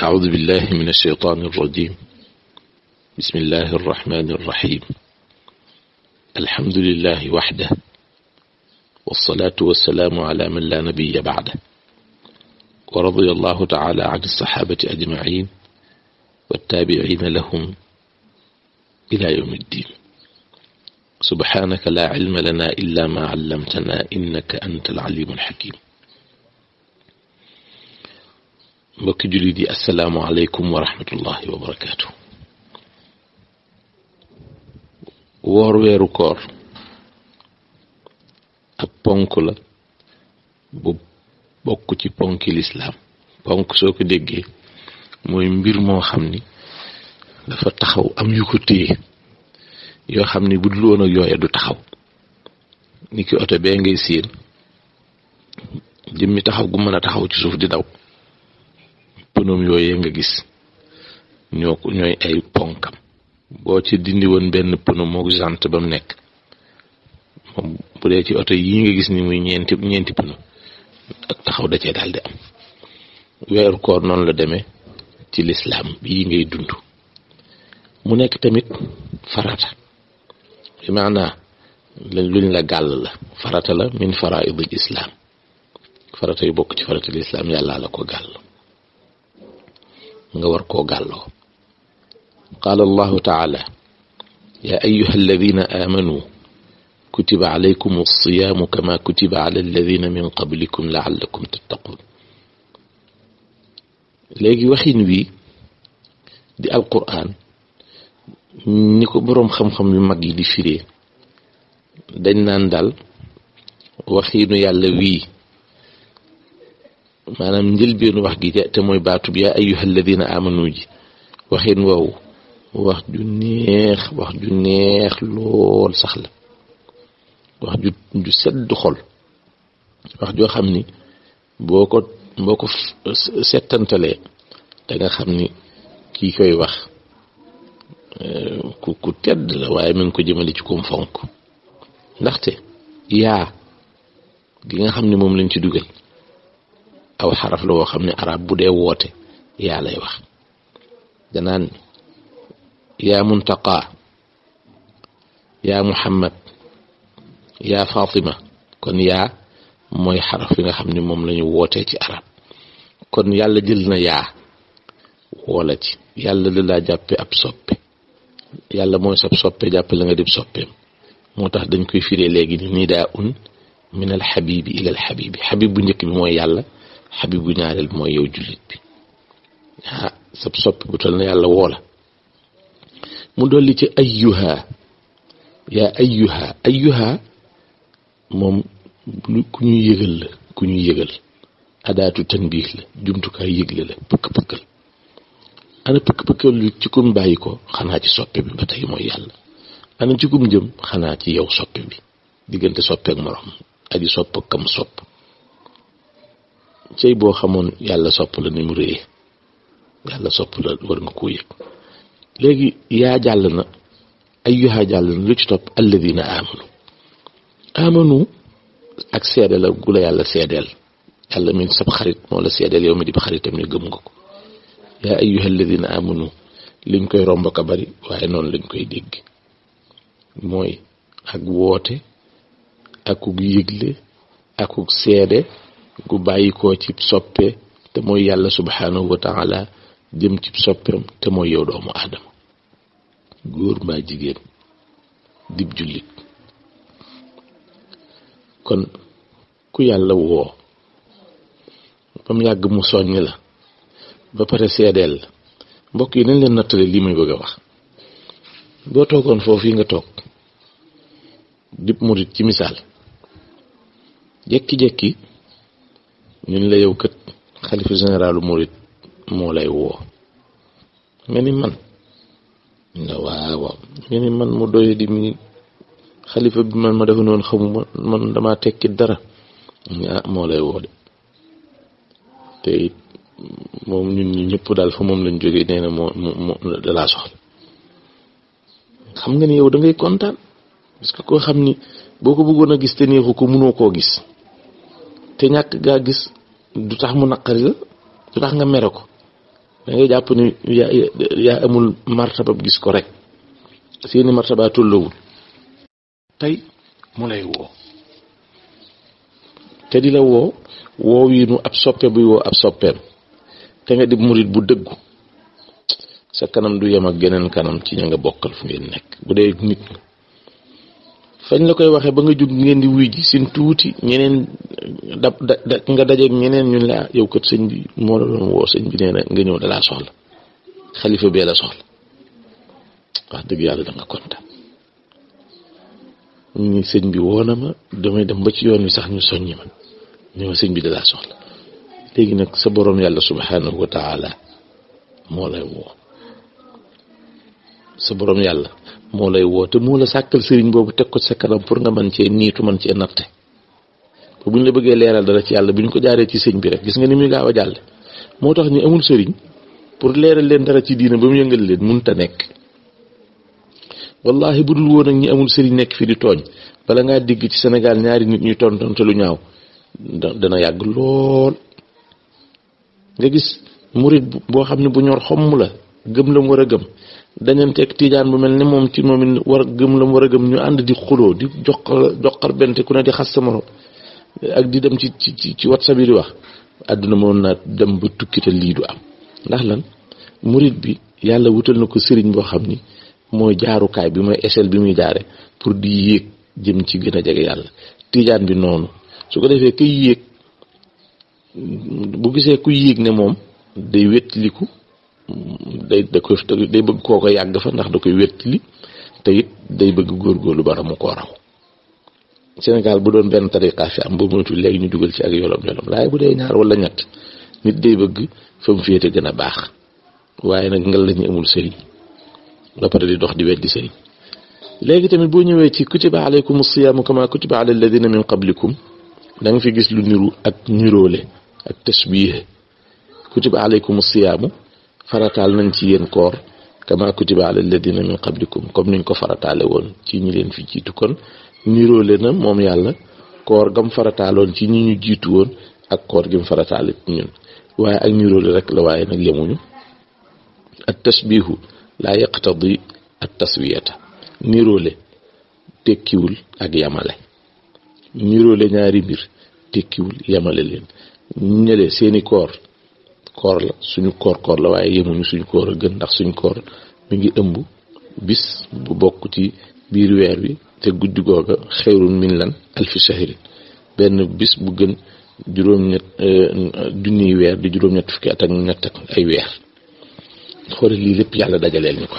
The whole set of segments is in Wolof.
أعوذ بالله من الشيطان الرجيم. بسم الله الرحمن الرحيم. الحمد لله وحده، والصلاة والسلام على من لا نبي بعده، ورضي الله تعالى عن الصحابة أجمعين والتابعين لهم إلى يوم الدين. سبحانك لا علم لنا إلا ما علمتنا إنك أنت العليم الحكيم. mbokki jullit yi assalaamu aleykum wa rahmatullahi wa barakaatu. woor weeru koor ab ponk la bu bokk ci ponki lislaam. ponk soo ko déggee mooy mbir moo xam ni dafa taxaw am yu ko téye yoo xam ni bu dul woon ak yooya du taxaw. ni ki oto bee ngay séen jëmmi taxaw gu mën a taxaw ci suuf di daw, pënoom yooyee nga gis ñooy ay ponkam. boo ci dindi woon benn pëno moo jant ba mu nekk moom bu dee ci oto yii nga gis ni muy ñeenti pëno ak taxaw da cee daal di am. weeru koor noonu la demee ci lislaam bii ngay dund. mu nekk tamit farata, bi maanaa luñ la gàll la. farata la min faraidil islaam. farata yu bokk ci farata lislaam yàlla la ko gàll, nga war koo gàlloo. qaala allahu taala yaa ayyuha alladina aamanu kutiba alaykum alsiyaamu kama kutiba ala alladina min qablikum laallakum tattaqun. léegi waxin wi di alquran ni ko boroom xam-xam yu mag yi di firee dañ naan daal waxiinu yàlla wii, maanaam njëlbeenu wax gi te mooy baatub yaa ayyuhal ladina amanu ji, waxin woowu wax ju neex lool sax la. wax ju sedd xol, wax joo xam ni boo ko settantalee da nga xam ni kii koy wax ku tedd la, waaye mu ngi ko jëmale ci kum fonk. ndaxte yaa gi nga xam ni moom lañ ci dugal aw xaraf la woo xam ne arab bu dee woote yaa lay wax. danaan yaa muntaqa, yaa muhammad, yaa fatima. kon yaa mooy xaraf yi nga xam ne moom lañu wootee ci arab. kon yàlla jël na yaa woola ci. yàlla la laa jàppe ab soppe. yàlla mooy sab soppe, jàppe la nga dib soppeem. moo tax dañ koy firee léegi ni nidaa un min al xabibi ila al xabibi. xabib bu njëkk bi mooy yàlla, xabib bu ñaareel bi mooy yow jullit bi. sab soppi bu tal na yàlla woola. mu dolli ci ayyuha, yaa ayyuha moom ku ñuy yëgal la, ku ñuy yëgal. adaatu tanbiih la, jumtukaay yëgle la. pëkk-pëkkal ana pëkk-pëkkal lu ci kum bàyyi ko, xanaa ci soppe bi ba tey mooy yàlla. ana ci kum jëm, xanaa ci yow soppe bi. diggante soppe ak morom, aji sopp ak kam sopp. cey boo xamoon yàlla sopp la ni mu réyee. yàlla sopp la war nga koo yëg. léegi yaa jàll na, ayyuha jàll na, lu ci topp alladina amanu ak seede la gu la yàlla seedeel. yàlla mi sab xarit moo la seedeel yow mi di xaritam ne gëm nga ko. yaa ayyuha alladina amanu liñ koy romb ka bari, waaye noonu lañ koy dégg. mooy ak woote akuk yëgle akuk seede gu bàyyi koo ci soppe te mooy yàlla subhanahu wa taala jëm ci soppeem te mooy yow doomu aadama, góor mbaa jigéen, dib jullit. kon ku yàlla woo ba mu yàgg mu soññ la ba pare seedeel la. mbokk yi nañ leen nattale lii may bëgg a wax. boo toogoon foofu yi nga toog dib murit ci misaal, jekki-jekki ñun la yow kët xalifa généralu murit moo lay woo nga ni man nga waaw nga ni man mu doy di mi xalifa bi man ma defe noonu xamuma, man dama tekki dara. moo lay woo de te it moom ñun ñi ñëpp daal fa moom lañ jógee, nee na moo dalaa soxla. xam nga ni yow da ngay kontaan, parce que koo xam ni boo ko bëggoon a gis te neexu ko mënoo koo gis, te ñàkk gaa gis du tax mu naqari la, du tax nga mere ko. da ngay jàpp ni yaa amul martaba gis ko rek seeni martaba tolloowul tey mu lay woo te di la woo yi nu ab soppe buy woo ab soppeem te nga di murit bu dëggu sa kanam du yem ak geneen kanam ci ña nga bokkal fu ngeen nekk bu dee nit fañ la koy waxee ba nga jug ngeen di wuy ji sin tuuti ñeneen nga dajeeg ñeneen ñun la yow kat sëñ bi moo la doon woo sëñ bi nee na nga ñëw dalaa soxla xalifa bee la soxla wax dëgg yàlla da nga kontaan ñi sëñ bi woo na ma damay dem ba ci yoon wi sax ñu soññi man ñëw sëñ bi dalaa soxla léegi nag sa borom yàlla subhanahu wa taala moo lay woo sa borom yàlla moo lay woo te moo la sàkkal sëriñ boobu teg ko sa kanam pour nga mën cee niitu mën cee natte bu ñu la bëggee leeral dara ci yàlla bu ñu ko jaaree ci sëñ bi rek gis nga ni muy gaaw a jàll moo tax ñu amul sëriñ pour leeral leen dara ci diina ba mu yëngal leen mënut a nekk wallahi bu dul woon ak ñi amul sëriñ nekk fi di tooñ bala ngaa digg ci Sénégal ñaari nit ñuy tontonte lu ñaaw dana yàgg lool nga gis murit boo xam ne bu ñor xomm la gëm la mu war a gëm dañanteeg tiijaan bu mel ni moom ci moom it war gëm la mu war a gëm ñu ànd di xuloo di joxar bente ku ne di xas sa morom ak di dem ci WhatsApp yi di wax àdduna moom naa dem ba tukki te lii du am ndax lan murit bi yàlla wutal na ko sëriñ boo xam ni mooy jaarukaay bi mooy échelle bi muy jaare pour di yéeg jëm ci gën a jege yàlla tiijaan bi noonu su ko defee kuy yéeg bu gisee kuy yéeg ne moom day wettiliku day bëgg koo ko yàgg fa ndax da koy wettili te it day bëgg góorgóorlu bara mu koo raw Sénégal bu doon benn tariqa fi am boobu moytu léegi ñu dugal ci ak yolom waaye bu dee ñaar wala ñett nit day bëgg fa mu féete gën a baax waaye nag ngal lañu amul sëriñ ba pare di dox di weddi sëriñ léegi tamit boo ñëwee ci kutiba alaykum siyaamu kama kutiba ala alladina min qablikum da nga fi gis lu niru ak niroole ak tashbih kutiba alaykum siyaamu farataal nañ ci yéen koor kama kutiba ala alladina min qablikum comme niñ ko farataale woon ci ñi leen fi jiitu kon niroole na moom yàlla koor gam farataaloon ci ñi ñu jiitu woon ak koor gi mu farataale ñun waaye ak niroole rek la waaye nag yemuñu at tashbihu laa yaqtadi at taswiyata niroole tekkiwul ak yamale niroole ñaari mbir tekkiwul yamale leen ñële seeni koor la suñu koor la waaye yemuñu suñu koor a gën ndax suñu koor mi ngi ëmb bis bu bokk ci biir weer wi te guddi googa xeyrun min lan alfi shahrin benn bis bu gën juróom-ñett junniy weer di juróom-ñett fukki at ak ñett ak ay weer xoolal lii lépp yàlla dajaleel ñu ko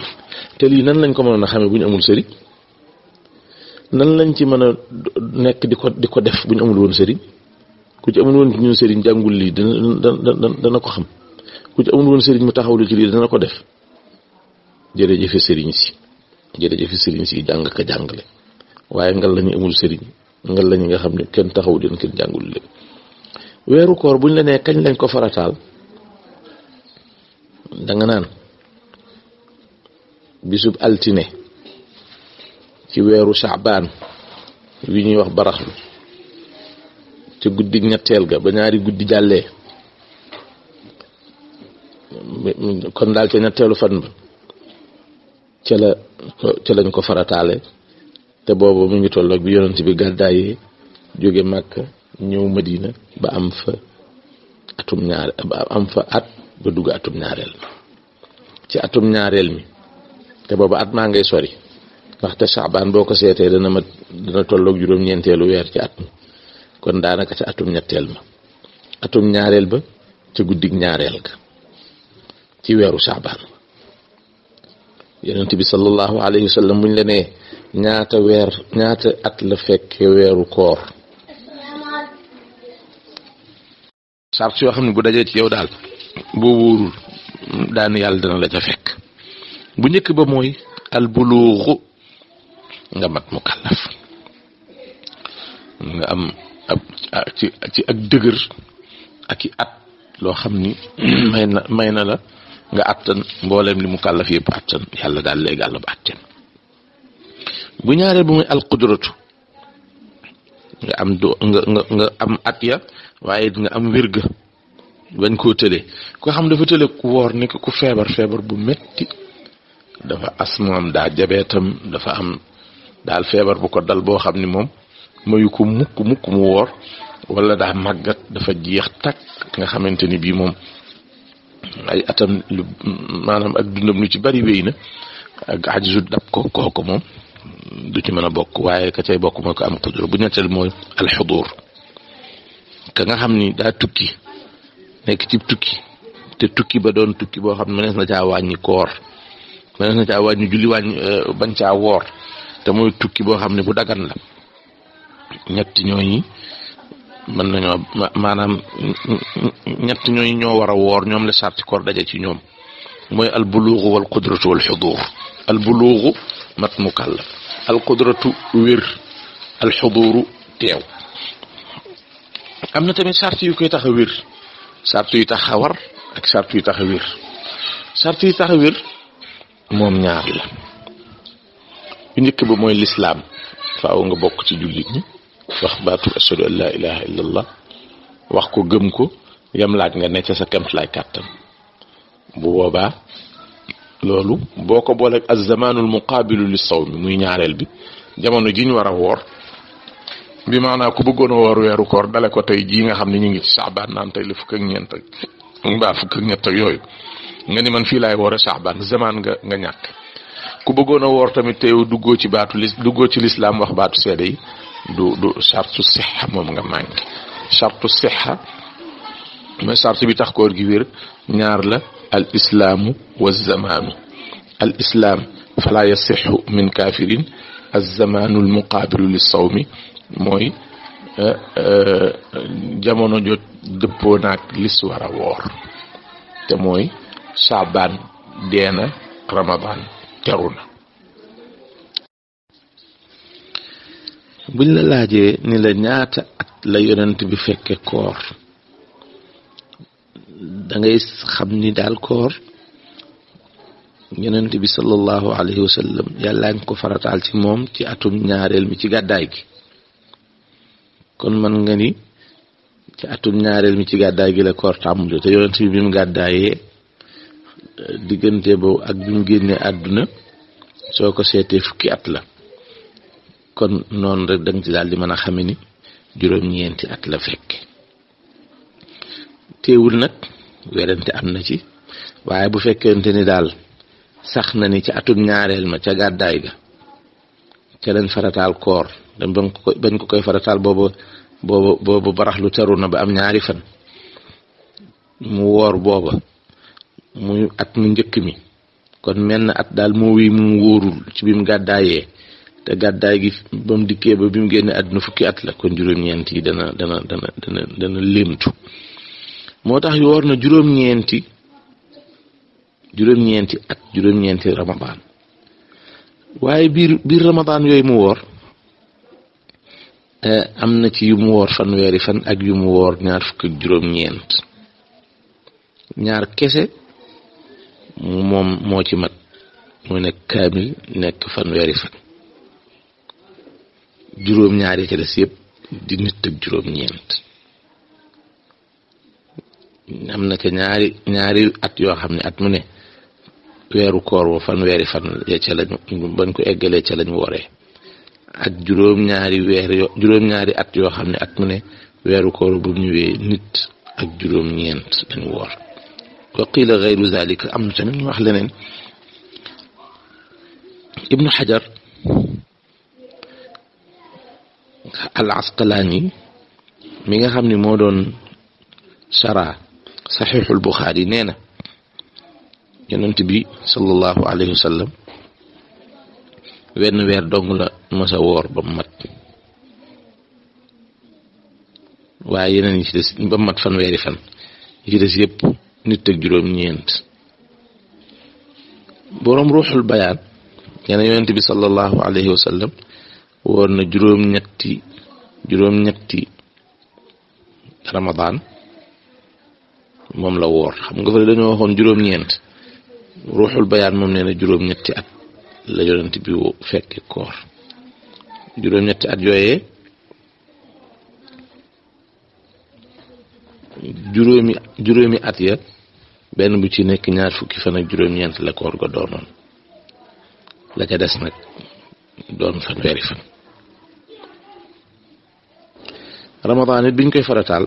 te lii nan lañ ko mënoon a xamee bu ñu amul sëriñ nan lañ ci mën a nekk di ko def bu ñu amul woon sëriñ ku ci amul woon ci ñun sëriñ jàngul lii dana ko xam ku ci amul woon sëriñ mu taxawlu ci lii dana ko def jërëjëfe sëriñ si jàng ka jàngale waaye ngal lañu amul sëriñ ngal lañu nga xam ne kenn taxawu leen kenn jàngul leen weeru koor buñ la nee kañ lañ ko farataal danga naan bisub altine ci weeru Shaabaan wi ñuy wax baraxlu ci guddi ñetteel ga ba ñaari guddi jàllee kon daal ca ñetteelu fan ba ca lañ ko farataale te boobu mu ngi tolloog bi yonent bi gàddaayee jóge Màkka ñëw Madina ba am fa at ba dugg atum ñaareel ci atum ñaareel mi te boobu at maa ngay sori ndaxte Shaabaan boo ko seetee dana tolloog juróom-ñeenteelu weer ci at mi kon daanaka ca atum ñetteel ma atum ñaareel ba ca guddig ñaareel ga ci weeru Shaabaan yonent bi sallallahu alayhi wa sallam buñ la nee ñaata at la fekke weeru koor sart yoo xam ne bu dajee ci yow daal boo wóorul daan yàlla dana la ca fekk bu njëkk ba mooy al buluuxu nga mat mukallaf nga am ci ak dëgër ak i at loo xam ni may na la nga attan mbooleem li mukallaf yëpp attan yàlla daal lay gàll ba attan bu ñaareel bu muy al qudratu nga am at ya waaye nga am wérga bañ koo tële ko xam dafa tële ku woor ni ku feebar feebar bu metti dafa asmaam daa jabeetam dafa am daal feebar bu ko dal boo xam ni moom mayu ko mukk mu woor wala daa màggat dafa jeex takk nga xamante ni bii moom ay atam lu maanaam ak dundam lu ci bari wéy na ak ajju dab ko kooku moom du ci mën a bokk waaye ka cay bokk mooy ko am qudra bu ñetteel mooy alxudur ka nga xam ni daa tukki nekk ci tukki te tukki ba doon tukki boo xam ne mënees na caa wàññi koor mënees na caa wàññi julli bañ caa woor te mooy tukki boo xam ne bu dagan la ñett ñooñi mën nañoo maanaam ñett ñooñi ñoo war a woor ñoom la sarti koor daje ci ñoom mooy al buluugu wal qudratu wal xudur al buluugu mat mukallaf al qudratu wér al xuduru teew am na tamit sart yu koy tax a wér sart yu tax a war ak sart yu tax a wér sart yu tax a wér moom ñaar la bu njëkk ba mooy lislaam faaw nga bokk ci jullit ñi wax baatu ashhadu an la ilaha illa allah wax ko gëm ko yam laaj nga ne ca sa kemtalaay kàttan bu boobaa loolu boo ko booleeg az-zamaanul muqaabilu lis sawmi muy ñaareel bi jamono ji ñu war a woor bi maanaam ku bëggoon a woor weeru koor dale ko tey jii nga xam ne ñu ngi ci saabaan naan tey la fukk ak ñeent ak mbaa fukk ak ñett ak yooyu nga ni man fii laay woore saabaan zamaan nga ñàkk ku bëggoon a woor tamit te yow duggoo ci lislaam wax baatu seede yi du sartu sixa moom nga manqué sartu sixa mooy sartu bi tax koor gi wér ñaar la al islaamu wa zamaanu al islaam fala yasixu min kafirin az-zamaanu al muqaabilu lis sawmi mooy jamono jot dëppoo naag lis war a woor te mooy saabaan deena ramadan teru na buñ la laajee ni la ñaata at la yonent bi fekke koor da ngay xam ni daal koor yonent bi sallallahu alayhi wa sallam yàllaa ngi ko farataal ci moom ci atum ñaareel mi ci gàddaay gi kon man nga ni ci atum ñaareel mi ci gàddaay gi la koor tàmbali te yonent bi mu gàddaayee diggante boobu ak bi mu génnee àdduna soo ko seetee fukki at la kon noonu rek danga ci daal di mën a xame ni juróom-ñeenti at la fekke teewul nag werante am na ci waaye bu fekkente ni daal sax na ni ci atum ñaareel ma ca gàddaay ga ca lañ farataal koor dañ bañ ko koy farataal boobu baraxlu teru na ba am ñaari fan mu woor booba muy at mu njëkk mi kon mel na at daal moo wéy mu wóorul ci bi mu gàddaayee te gàddaay gi ba mu dikkee ba bi mu génne àdduna fukki at la kon juróom-ñeent yi dana lémtu moo tax woor na juróom-ñeenti at juróom-ñeenti ramadan waaye biir ramadan yooyu mu woor am na ci yu mu woor fanweeri fan ak yu mu woor ñaar fukk ak juróom-ñeent ñaar kese moom moo ci mat mu nekk kaamil nekk fanweeri fan juróom-ñaari ci des yëpp di nit ak juróom-ñeent am na ca ñaari at yoo xam ne at mu ne weeru koor wa fanweeri fan ca lañu bañ ko eggalee ca lañu wooree ak juróom-ñaari at yoo xam ne at mu ne weeru koor bu ñëwee nit ak juróom-ñeent lañu woor wa qila gayru zalika am na tamit ñu wax leneen ibnu xajar al asqalaani mi nga xam ne moo doon shara saxiixul buxaari nee na yonent bi sallallahu alayhi wa sallam wenn weer dong la masa woor ba mu mat waaye yeneen yi ci des ba mu mat fanweeri fan yi ci des yëpp nit ak juróom-ñeent boroom ruuxul bayaan nee na yonent bi sallallahu alayhi wa sallam woor na juróom-ñetti ramadan moom la woor xam nga fa dañoo waxoon juróom-ñeent ruuxul bayaan moom nee na juróom-ñetti at la yonent bi fekke koor juróom-ñetti at yooyee juróomi at ya benn bu ci nekk ñaar fukki fan ak juróom-ñeent la koor ga doonoon la ca des nag doon fanweeri fan. Ramadan it biñ koy farataal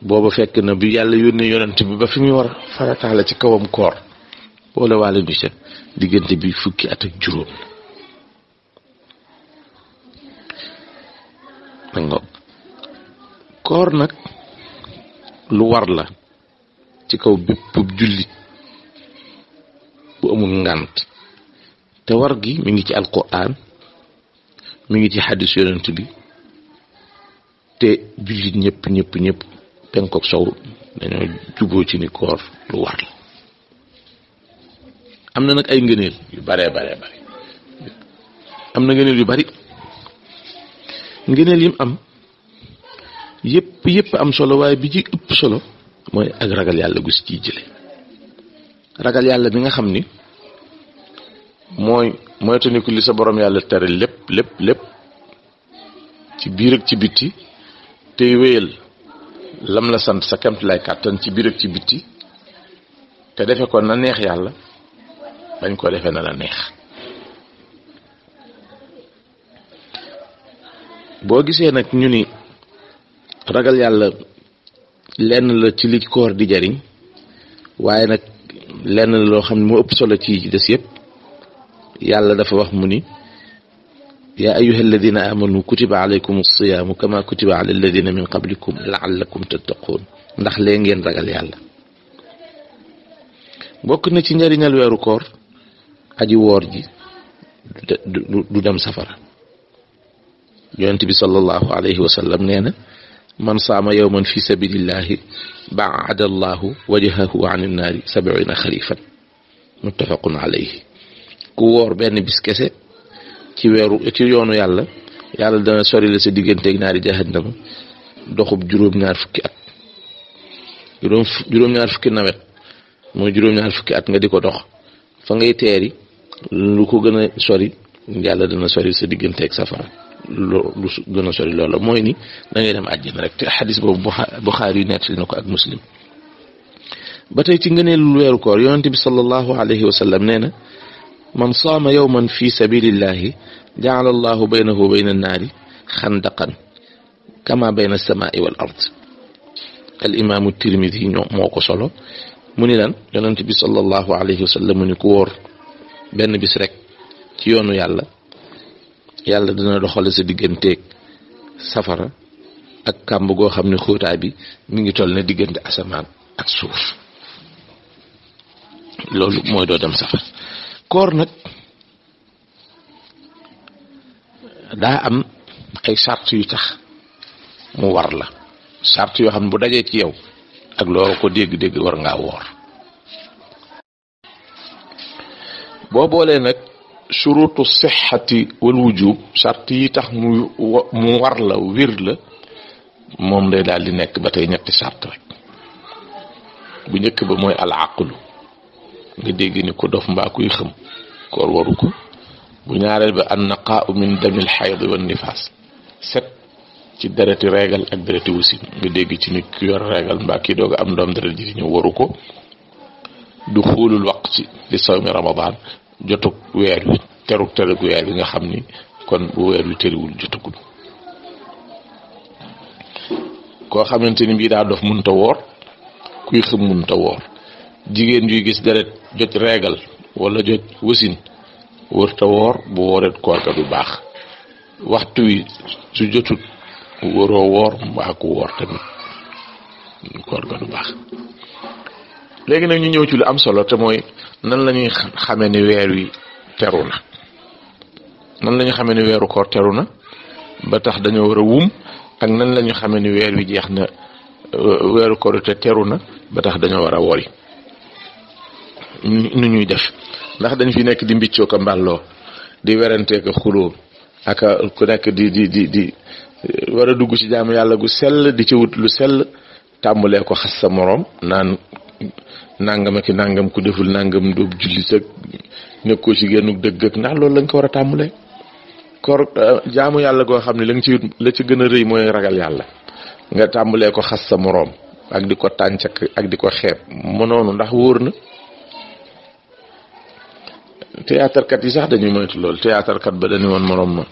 booba fekk na bi yàlla yónnee yonent bi ba fi muy war farataale ci kawam koor boole waale bi sa diggante bi fukki at ak juróom la. koor nag lu war la ci kaw bépp jullit bu amul ngànt te war gi mi ngi ci alquran mi ngi ci xadis yonent bi te jullit ñëpp penkook sow dañoo juboo ci ni koor lu war la. am na nag ay ngëneel yu bare am na ngëneel yu bari ngëneel yim am yëpp am solo waaye bi ci ëpp solo mooy ak ragal yàlla gu ci jële ragal yàlla bi nga xam ni mooy taniku li sa borom yàlla tere lépp ci biir ak ci bitti tey wéyal lam la sant sa kemt lay kàttan ci biir ak ci bitti te defe ko na neex yàlla bañ ko defee na la neex. boo gisee nag ñu ni ragal yàlla lenn la ci li koor di jariñ waaye nag lenn la loo xam ne moo ëpp solo ci des yëpp yàlla dafa wax mu ni yaa ayyuha alladina amanu kutiba alaykum as-siyaamu kama kutiba ala alladina min qablikum la'allakum tattaqun ndax lee ngeen ragal yàlla. bokk na ci njariñal weeru koor aji woor ji du dem safara. yonent bi sallallahu alayhi wa sallam nee na man saama yawman fi sabilillahi ba'ada allahu wajhahu an an-naari 70 xarifan muttafaqun alayhi. ku woor benn bis kese ci yoonu yàlla dana sori la sa digganteeg naari jahannama doxub juróom-ñaar fukki at juróom-ñaar fukki nawet mooy juróom-ñaar fukki at nga di ko dox fa ngay teeri lu ko gën a sori yàlla dana sori sa digganteeg safara lu gën a sori loola mooy ni da ngay dem àjjana rek te xadis boobu Buxaari yu nettali na ko ak Muslim. ba tey ci ngëneelu weeru koor yonent bi sallallahu alayhi wa sallam nee na man saama yawman fi sabilillahi jaala allahu baynahu wa bayna annaari xandaqan kama bayna as-samaa'i wal ard. al imaamu Tirmidi moo ko solo mu ni lan yonent bi sallallahu alayhi wa sallam mu ni ku wóor benn bis rek ci yoonu yàlla dina doxale sa digganteeg safara ak kàmb goo xam ne xóotaay bi mi ngi toll ne diggante asamaan ak suuf. loolu mooy doo dem safara. koor nag daa am ay sart yu tax mu war la sart yoo xam ne bu dajee ci yow ak loolu ko dégg-dégg war ngaa woor. boo boolee nag shurutu sixati wal wujub sart yi tax mu war la wér la moom day daal di nekk ba tey ñetti sart rek. bu njëkk ba mooy al aqlu nga dégg ni ko dof mbaa kuy xëm koor waru ko. bu ñaareel ba an naqaa'u min damil xayd wan nifaas set ci dereti reegal ak dereti wasin nga dégg ci nit ku yor reegal mbaa kii doog a am doom deret ji ñëw waru ko. du xuulul waqti li sawmi ramadan jotug weer wi terug weer bi nga xam ni kon bu weer wi tëriwul jotagul. koo xamante ni bii daa dof mënta woor kuy xëm mënta woor. jigéen juy gis deret jot reegal wala jot wasin wërta woor bu wooreet koor ga du baax. waxtu wi su jotut waroo woor mbaa ku woor tamit koor ga du baax. léegi nag ñu ñëw ci lu am solo te mooy nan la ñuy xamee ni weer wi teru na. nan la ñuy xamee ni weeru koor teru na ba tax dañoo war a wum ak nan la ñuy xamee ni weer wi jeex na weeru koor te teru na ba tax dañoo war a wori. nu ñuy def ndax dañ fi nekk di mbiccoo ko mbàlloo di werantee ko xuloo ak ku nekk di war a dugg ci jaamu yàlla gu sell di ci wut lu sell tàmbalee ko xas sa moroom naan nangam ak nangam ku deful nangam doob jullit ak nekkoo ci génnuk dëgg ak ndax loolu lañ ko war a tàmbalee. koor jaamu yàlla goo xam ne la nga ci la ci gën a rëy mooy ragal yàlla nga tàmbalee ko xas sa moroom ak di ko tàncak ak di ko xeeb mu noonu ndax wóor na. théâtre kat yi sax dañuy moytu lool théâtre kat ba dañu woon moroom ma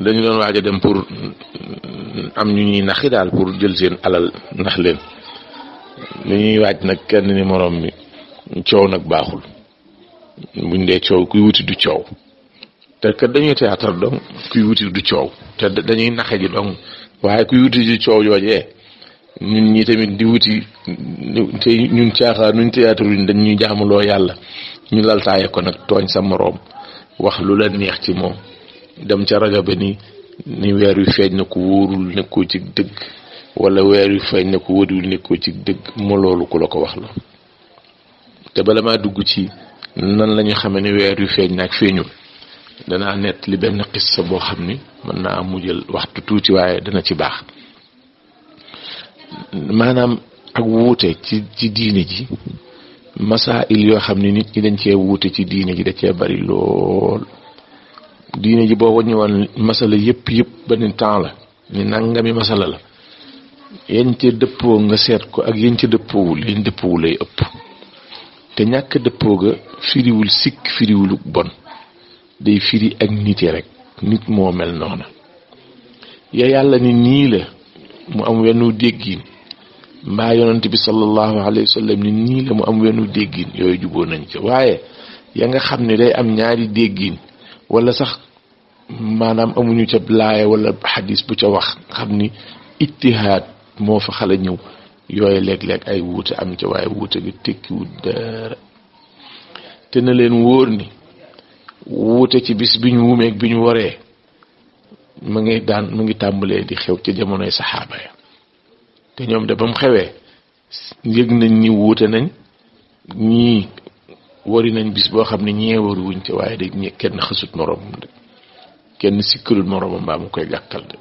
dañu doon waaj a dem pour am ñu ñuy naxi daal pour jël seen alal nax leen li ñuy waaj nag kenn ni moroom mi coow nag baaxul buñ dee coow kuy wuti du coow te kat dañuy théâtre donc kuy wuti du coow te dañuy naxe ji donc waaye kuy wuti du coow joojee ñun ñi tamit di wuti te ñun caaxaan nuñ théâtre yuñ dañ ñuy jaamuloo yàlla ñu laltaaye ko nag tooñ sa moroom wax lu la neex ci moom dem ca rajo ba ni weer wi feeñ na ko wóorul nekkoo ci dëgg wala weer wi feeñ na ko wóorul nekkoo ci dëgg mo loolu ku la ko wax la te bala maa dugg ci nan la ñu xamee ni weer wi feeñ na ak feeñul danaa nett li benn xissa boo xam ni mën naa am mu jël waxtu tuuti waaye dana ci baax maanaam ak wuute ci diine ji masail yoo xam ne nit ñi dañ cee wuute ci diine ji da cee bari lool diine ji boo waññi woon masala yëpp ba ni temps la ni nangami masala la yéen ca dëppoo nga seet ko ak yéen ca dëppoowul yéen dëppoowul lay ëpp te ñàkk dëppoo ga firiwul sikk firiwul bon day firi ak nite rek nit moo mel noona ya yàlla ni nii la mu am wennu déggin mbaa yonent bi sallallahu alayhi wa sallam ni nii la mu am wennu déggin yooyu juboo nañ ca waaye ya nga xam ne day am ñaari déggin wala sax maanaam amuñu ca laaya wala xadis bu ca wax xam ni ijtihaad moo fa xala ñëw yooyu léeg-léeg ay wuute am ca waaye wuute gi tekkiwul dara te na leen wóor ni wuute ci bis bi ñu wumeeg bi ñu waree mu ngi tàmbalee di xew ca jamonoy saxaaba ya te ñoom de ba mu xewee yëg nañ ni wuute nañ ñii wari nañ bis boo xam ne ñee wari wuñ ca waaye de kenn xasut moroomam de kenn sikkalul moroomam mbaa mu koy gàkkal de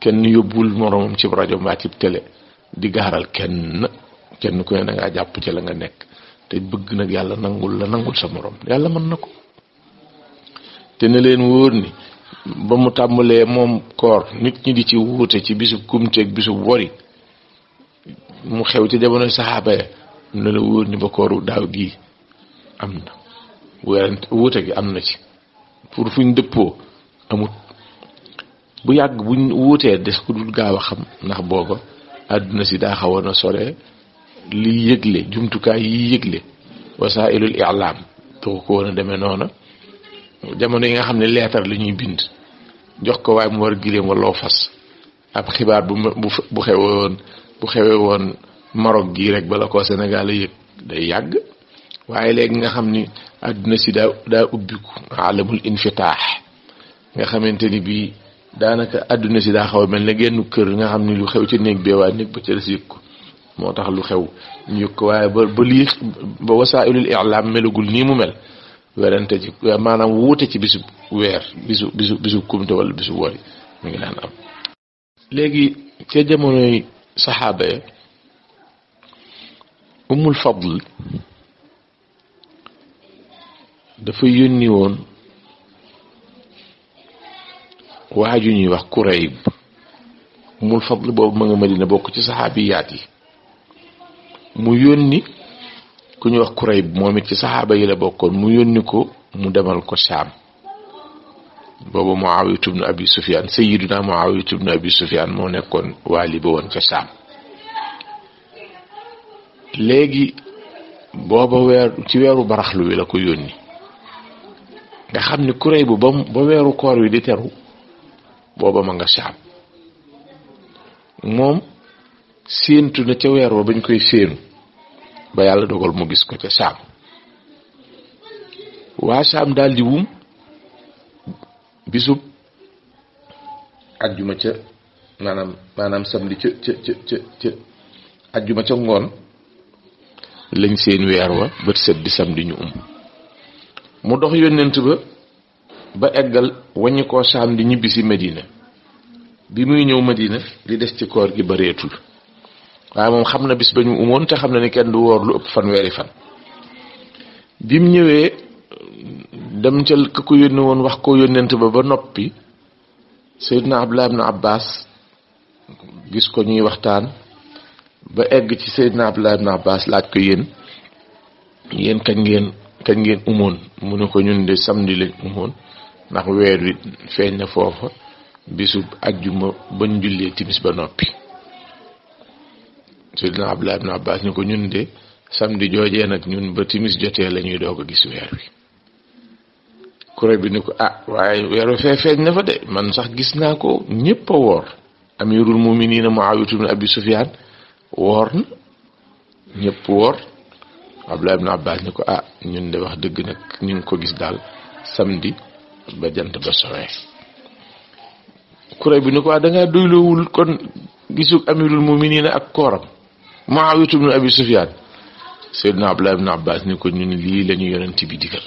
kenn yóbbul moroomam ci rajo mbaa ci télé di gaaral kenn ku ne da ngaa jàpp ci la nga nekk te bëgg nag yàlla nangul sa moroom yàlla mën na ko te ne leen wóor ni ba mu tàmbalee moom koor nit ñi di ci wuute ci bisub kumteeg bisub wori mu xew ci jamonoy saxaaba ya ne la wóor ni ba kooru daaw gii am na wuute gi am na ci pour fuñ dëppoo amut bu yàgg buñ wuutee des ko dul gaaw a xam ndax booba àdduna si daa xawoon a sore liy yëgle jumtukaay yi yëgle wasailul i'lam doo ko woon a demee noona jamono yi nga xam ne leetar la ñuy bind jox ko waaye mu war gileem wala fas ab xibaar bu xewee woon Maroc gii rek bala ko Sénégal a yëg day yàgg waaye léegi nga xam ni àdduna si daa ubbiku alamul infitaax nga xamante ni bii daanaka àdduna si daa xaw a mel ne genn kër nga xam ni lu xew ci néeg bee waaye néeg ba ca des yëg ko moo tax lu xew ñu yëg ko waaye ba wasailul i'lam melagul nii mu mel werante ci maanaam wuute ci bisu weer bisu kumte wala bisu wori mi ngi daan am léegi ca jamonoy saxaaba ya Ummul Fadl dafa yónni woon waaju ñuy wax Kurayb Ummul Fadl boobu ma nga Madina bokk ci saxaabiyaat yi mu yónni ku ñuy wax Kurayb moom it ci saxaaba yi la bokkoon mu yónni ko mu demal ko Saam boobu Muawiyatu ibn Abi Sufyaan sayyiduna Muawiyatu ibn Abi Sufyaan moo nekkoon waali ba woon ca Saam léegi booba ci weeru baraxlu wi la ko yónni nga xam ni Kurayb ba weeru koor wi di teru booba ma nga Saam moom séentu na ca weer wa bañ koy séenu ba yàlla dogal mu gis ko ca Saam waa Saam daal di wum bisub ajjuma ca maanaam samedi ca ajjuma ca ngoon lañ seen weer wa bët set di samedi ñu mu dox yónnent ba eggal wàññi koo Saam di ñibbisi Medina bi muy ñëw Medina li des ci koor gi bareetul waaye moom xam na bis ba ñu umoon te xam na ni kenn du woor lu ëpp fanweeri fan bi mu ñëwee dem ca ka ko yónni woon wax ko yónnent ba noppi Seydina Abdullah ibn Abbas gis ko ñuy waxtaan ba egg ci Seydina Abdullah ibn Abbas laaj ko yéen kañ ngeen umoon mu ne ko ñun de samedi lañ umoon ndax weer wi feeñ na foofa bisub ajjuma bañ jullee timis ba noppi. Seydina Abdullah ibn Abbas ni ko ñun de samedi joojee nag ñun ba timis jotee la ñuy doog a gis weer wi. Kurayb bi ni ko waaye weer wi feeñ na fa de man sax gis naa ko ñépp a woor amirul muminina Muawiya ibn Abi Sufyan woor na ñépp woor. Abdullah ibn Abbas ni ko ñun de wax dëgg nag ñu ngi ko gis daal samedi ba jant ba sowee. Kurayb bi ni ko da ngaa doyloowul kon gisug amirul muminina ak kooram Muawiya ibn Abi Sufyan. Seydina Abdullah ibn Abbas ni ko ñun lii la ñu yonent bi digal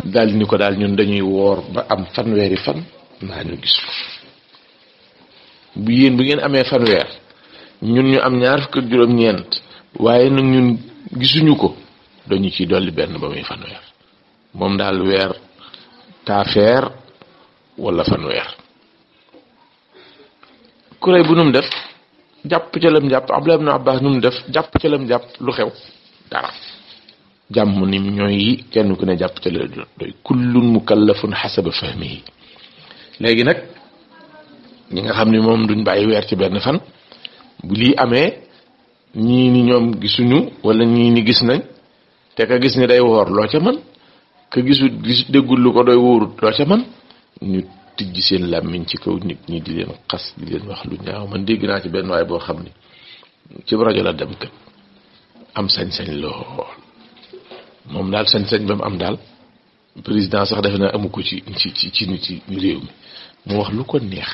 daal ni ko daal ñun dañuy woor ba am fanweeri fan naa ñu gis ko bu ngeen amee fanweer ñun ñu am ñaar fukk ak juróom-ñeent waaye nag ñun gisuñu ko dañu ciy dolli benn ba muy fanweer moom daal weer taafeer wala fanweer. Kurayb bu nu mu def jàpp ca lam jàpp Abdullah ibn Abbas nu mu def jàpp ca lam jàpp lu xew dara jàmm ni ñooy yi kenn ku ne jàpp ca la doy kullun mukallafun xasaba fahmihi. léegi nag ñi nga xam ni moom duñ bàyyi weer ci benn fan bu lii amee ñii ni ñoom gisuñu wala ñii ni gis nañ te ka gis ni day woor loo ca man ka gisu déggul lu ko doy wóorut loo ca man ñu tijji seen làmmiñ ci kaw nit ñi di leen xas di leen wax lu ñaaw. man dégg naa ci benn waay boo xam ni ci rajo la dem kat am sañ-sañ lool moom daal sañ-sañ ba mu am daal président sax defe naa amu ko ci nit ci réew mi mu wax lu ko neex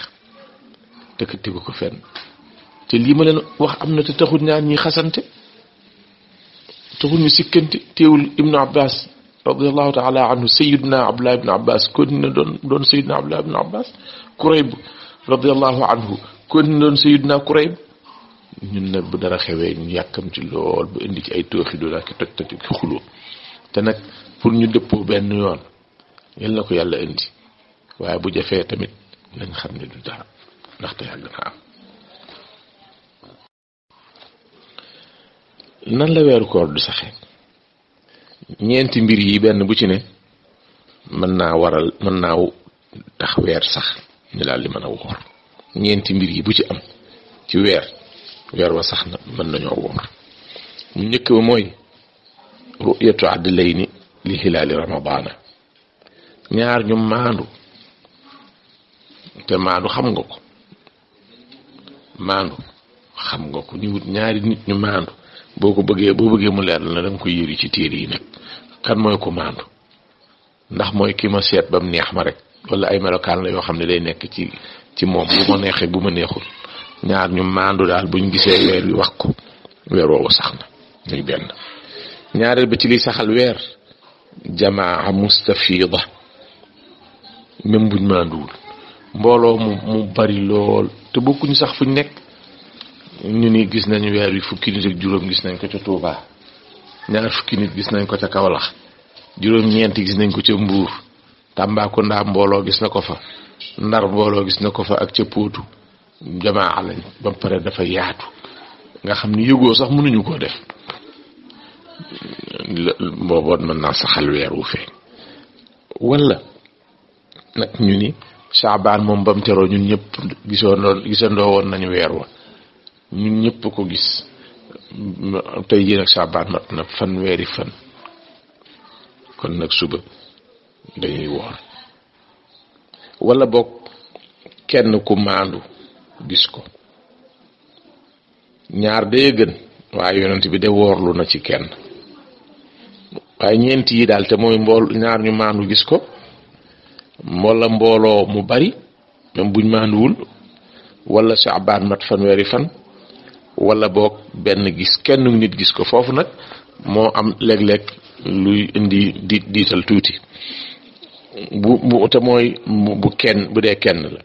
te tegu ko fenn te lii ma leen wax am na te taxul ñaar ñi xasante taxul ñu sikkante teewul Ibnu Abbas radiyallahu taala anhu Sayyidina Abdullah ibn Abbas continué doon Sayyidina Abdullah ibn Abbas. Kurayb radiyallahu anhu continué doon Sayyidina Kurayb. ñun nag bu dara xewee ñu yàkkamti lool bu indi ci ay tooxi doon ak toj ki xuloo te nag pour ñu dëppoo benn yoon yal na ko yàlla indi waaye bu jafee tamit nañ xam ne du dara ndaxte yàgg na am. nan la weeru koor du saxee ñeenti mbir yi benn bu ci ne mën naa tax weer sax ñu daal di mën a woor. ñeenti mbir yi bu ci am ci weer wa sax na mën nañoo woor. mu njëkk ba mooy ru'yatu adlayni li hilaali ramadaana ñaar ñu maandu te maandu xam nga ko ñu wut ñaari nit ñu maandu boo bëggee mu leer la da nga koy yëri ci téere yi nag kan mooy ko maandu ndax mooy ki ma seet ba mu neex ma rek wala ay melokaan la yoo xam ne day nekk ci moom bu ma neexee bu ma neexul. ñaar ñu maandu daal buñ gisee weer wi wax ko weer woowu sax na muy benn. ñaareel ba ci liy saxal weer jamaa mustafida même buñ maanduwul mbooloo mu bari lool te bokkuñu sax fuñ nekk. ñu ni gis nañu weer wi fukki nit ak juróom gis nañ ko ca Touba ñaar fukki nit gis nañ ko ca Kaolack juróom-ñeenti gis nañ ko ca Mbuur Tambacounda mbooloo gis na ko fa Ndar mbooloo gis na ko fa ak ca Potou jamaa lañ ba pare dafa yaatu nga xam ni yëgoo sax mënuñu koo def booboon mën naa saxal weer wu feeñ. wala nag ñu ni Saabaan moom bam teroo ñun ñëpp gisandoo woon nañu weer wa ñun ñëpp ko gis tey jii nag Saabaan mat na fanweeri fan kon nag suba dañuy woor. wala boog kenn ku maandu gis ko ñaar day gën waaye yonent bi de woorlu na ci kenn waaye ñeent yi daal te mooy ñaar ñu maandu gis ko wala mbooloo mu bari même buñ maanduwul wala Saabaan mat fanweeri fan wala boog benn gis kenn nit gis ko. foofu nag moo am léeg-léeg luy indi diital tuuti bu te mooy bu dee kenn la.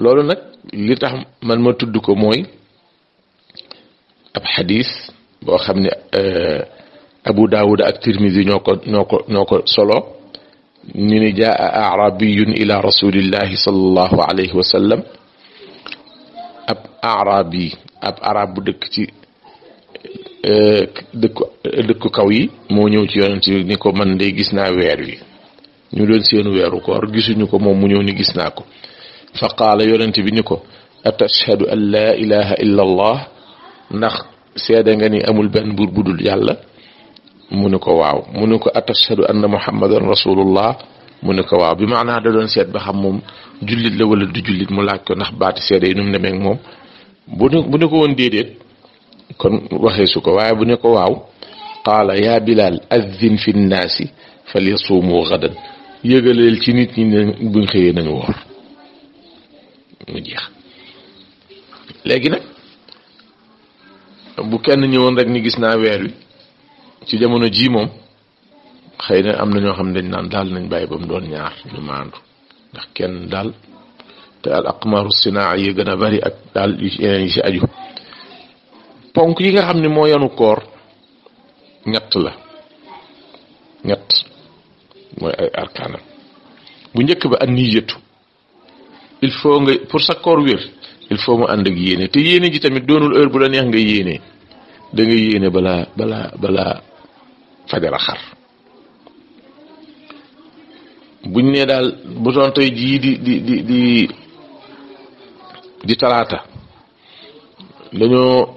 loolu nag li tax man ma tudd ko mooy ab xadis boo xam ne Abu Daawud ak Tirmisi ñoo ko solo ñu ni jaa arabiyun ila rasulillahi sallallahu alayhi wa sallam ab arabi ab arab bu dëkk ci dëkku kaw yi moo ñëw ci yonent bi ni ko man de gis naa weer wi ñu doon seenu weeru koor gisuñu ko moom mu ñëw ni gis naa ko fa qaala yonent bi ni ko atashhadu an laa ilaha illa allah ndax seede nga ni amul benn buur budul yàlla mu ne ko waaw mu ne ko atashhadu anna muhammadan rasulullah mu ne ko waaw bi maanaa da doon seet ba xam moom jullit la wala du jullit mu laaj ko ndax baati seede yi nu mu demee ak moom bu ne ko woon déedéet kon waxee su ko waaye bu ne ko waaw qaala yaa Bilaal azzin fi nnaasi falyasuumu gadan yëgaleel ci nit ñi ne buñ xëyee nañu woor mu jeex. léegi nag bu kenn ñëwoon rek ni gis naa weer wi ci jamono ji moom xëy na am na ñoo xam ne dañ naan daal nañ bàyyi ba mu doon ñaar ñu maandu ndax kenn daal te al aqmaaru sinaa yi gën a bari ak daal yeneen yi ci aju. ponk yi nga xam ne moo yanu koor ñett la ñett mooy ay arkaanam bu njëkk ba an niyatu il faut nga pour sa koor wér il faut mu ànd ak yéene te yéene ji tamit doonul heure bu la neex nga yéene da nga yéene balaa fajara xar buñ ne daal bu doon tey jii di talaata dañoo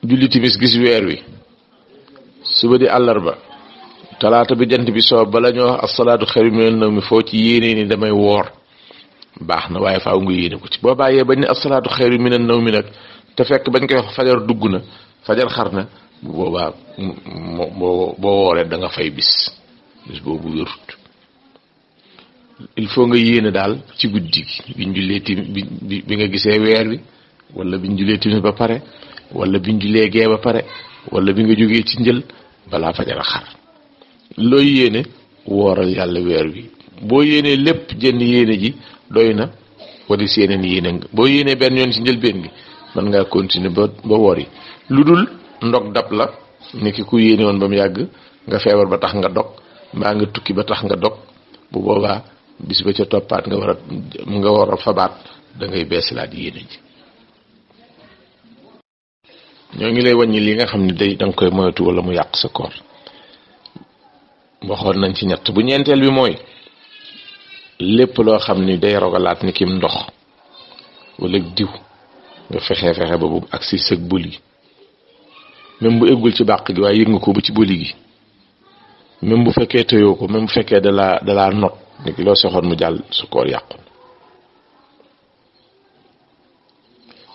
julli timis gis weer wi suba di àllarba talaata bi jant bi soob bala ñoo wax asalaatu xayru minan nawmi foo ci yéene ni damay woor baax na waaye faaw nga yéene ko ci boo bàyyee bañ ne asalaatu xayru minan nawmi nag te fekk bañ koy wax fajar dugg na fajar xar na bu boobaa boo wooree da nga fay bis boobu wérut il faut nga yéene daal ci guddi gi biñ jullee timis bi nga gisee weer wi wala biñ jullee timis ba pare wala biñ jullee gee ba pare wala bi nga jógee ci njël balaa fajar a xar looy yéene wooral yàlla weer wi boo yéenee lépp jënn yéene ji doy na wala si yeneen yéene nga boo yéenee benn yoon ci njëlbeen gi mën ngaa continuer ba woor yi lu dul ndog dab la ni ki ku yéene woon ba mu yàgg nga feebar ba tax nga dog mbaa nga tukki ba tax nga dog bu boobaa bis ba ca toppaat nga war a fabaat da ngay beesalaat yéene ji. ñoo ngi lay wàññi li nga xam ne da nga koy moytu wala mu yàq sa koor waxoon nañ ci ñett bu ñeenteel bi mooy lépp loo xam ni day rogalaat ni kim ndox wala diw nga fexe ba bu agsi sëg bëli même bu eggul ci bàq gi waaye yëg nga ko ba ci bëli gi même bu fekkee tëyoo ko même bu fekkee dalaa not ni loo soxoon mu jàll su koor yàqu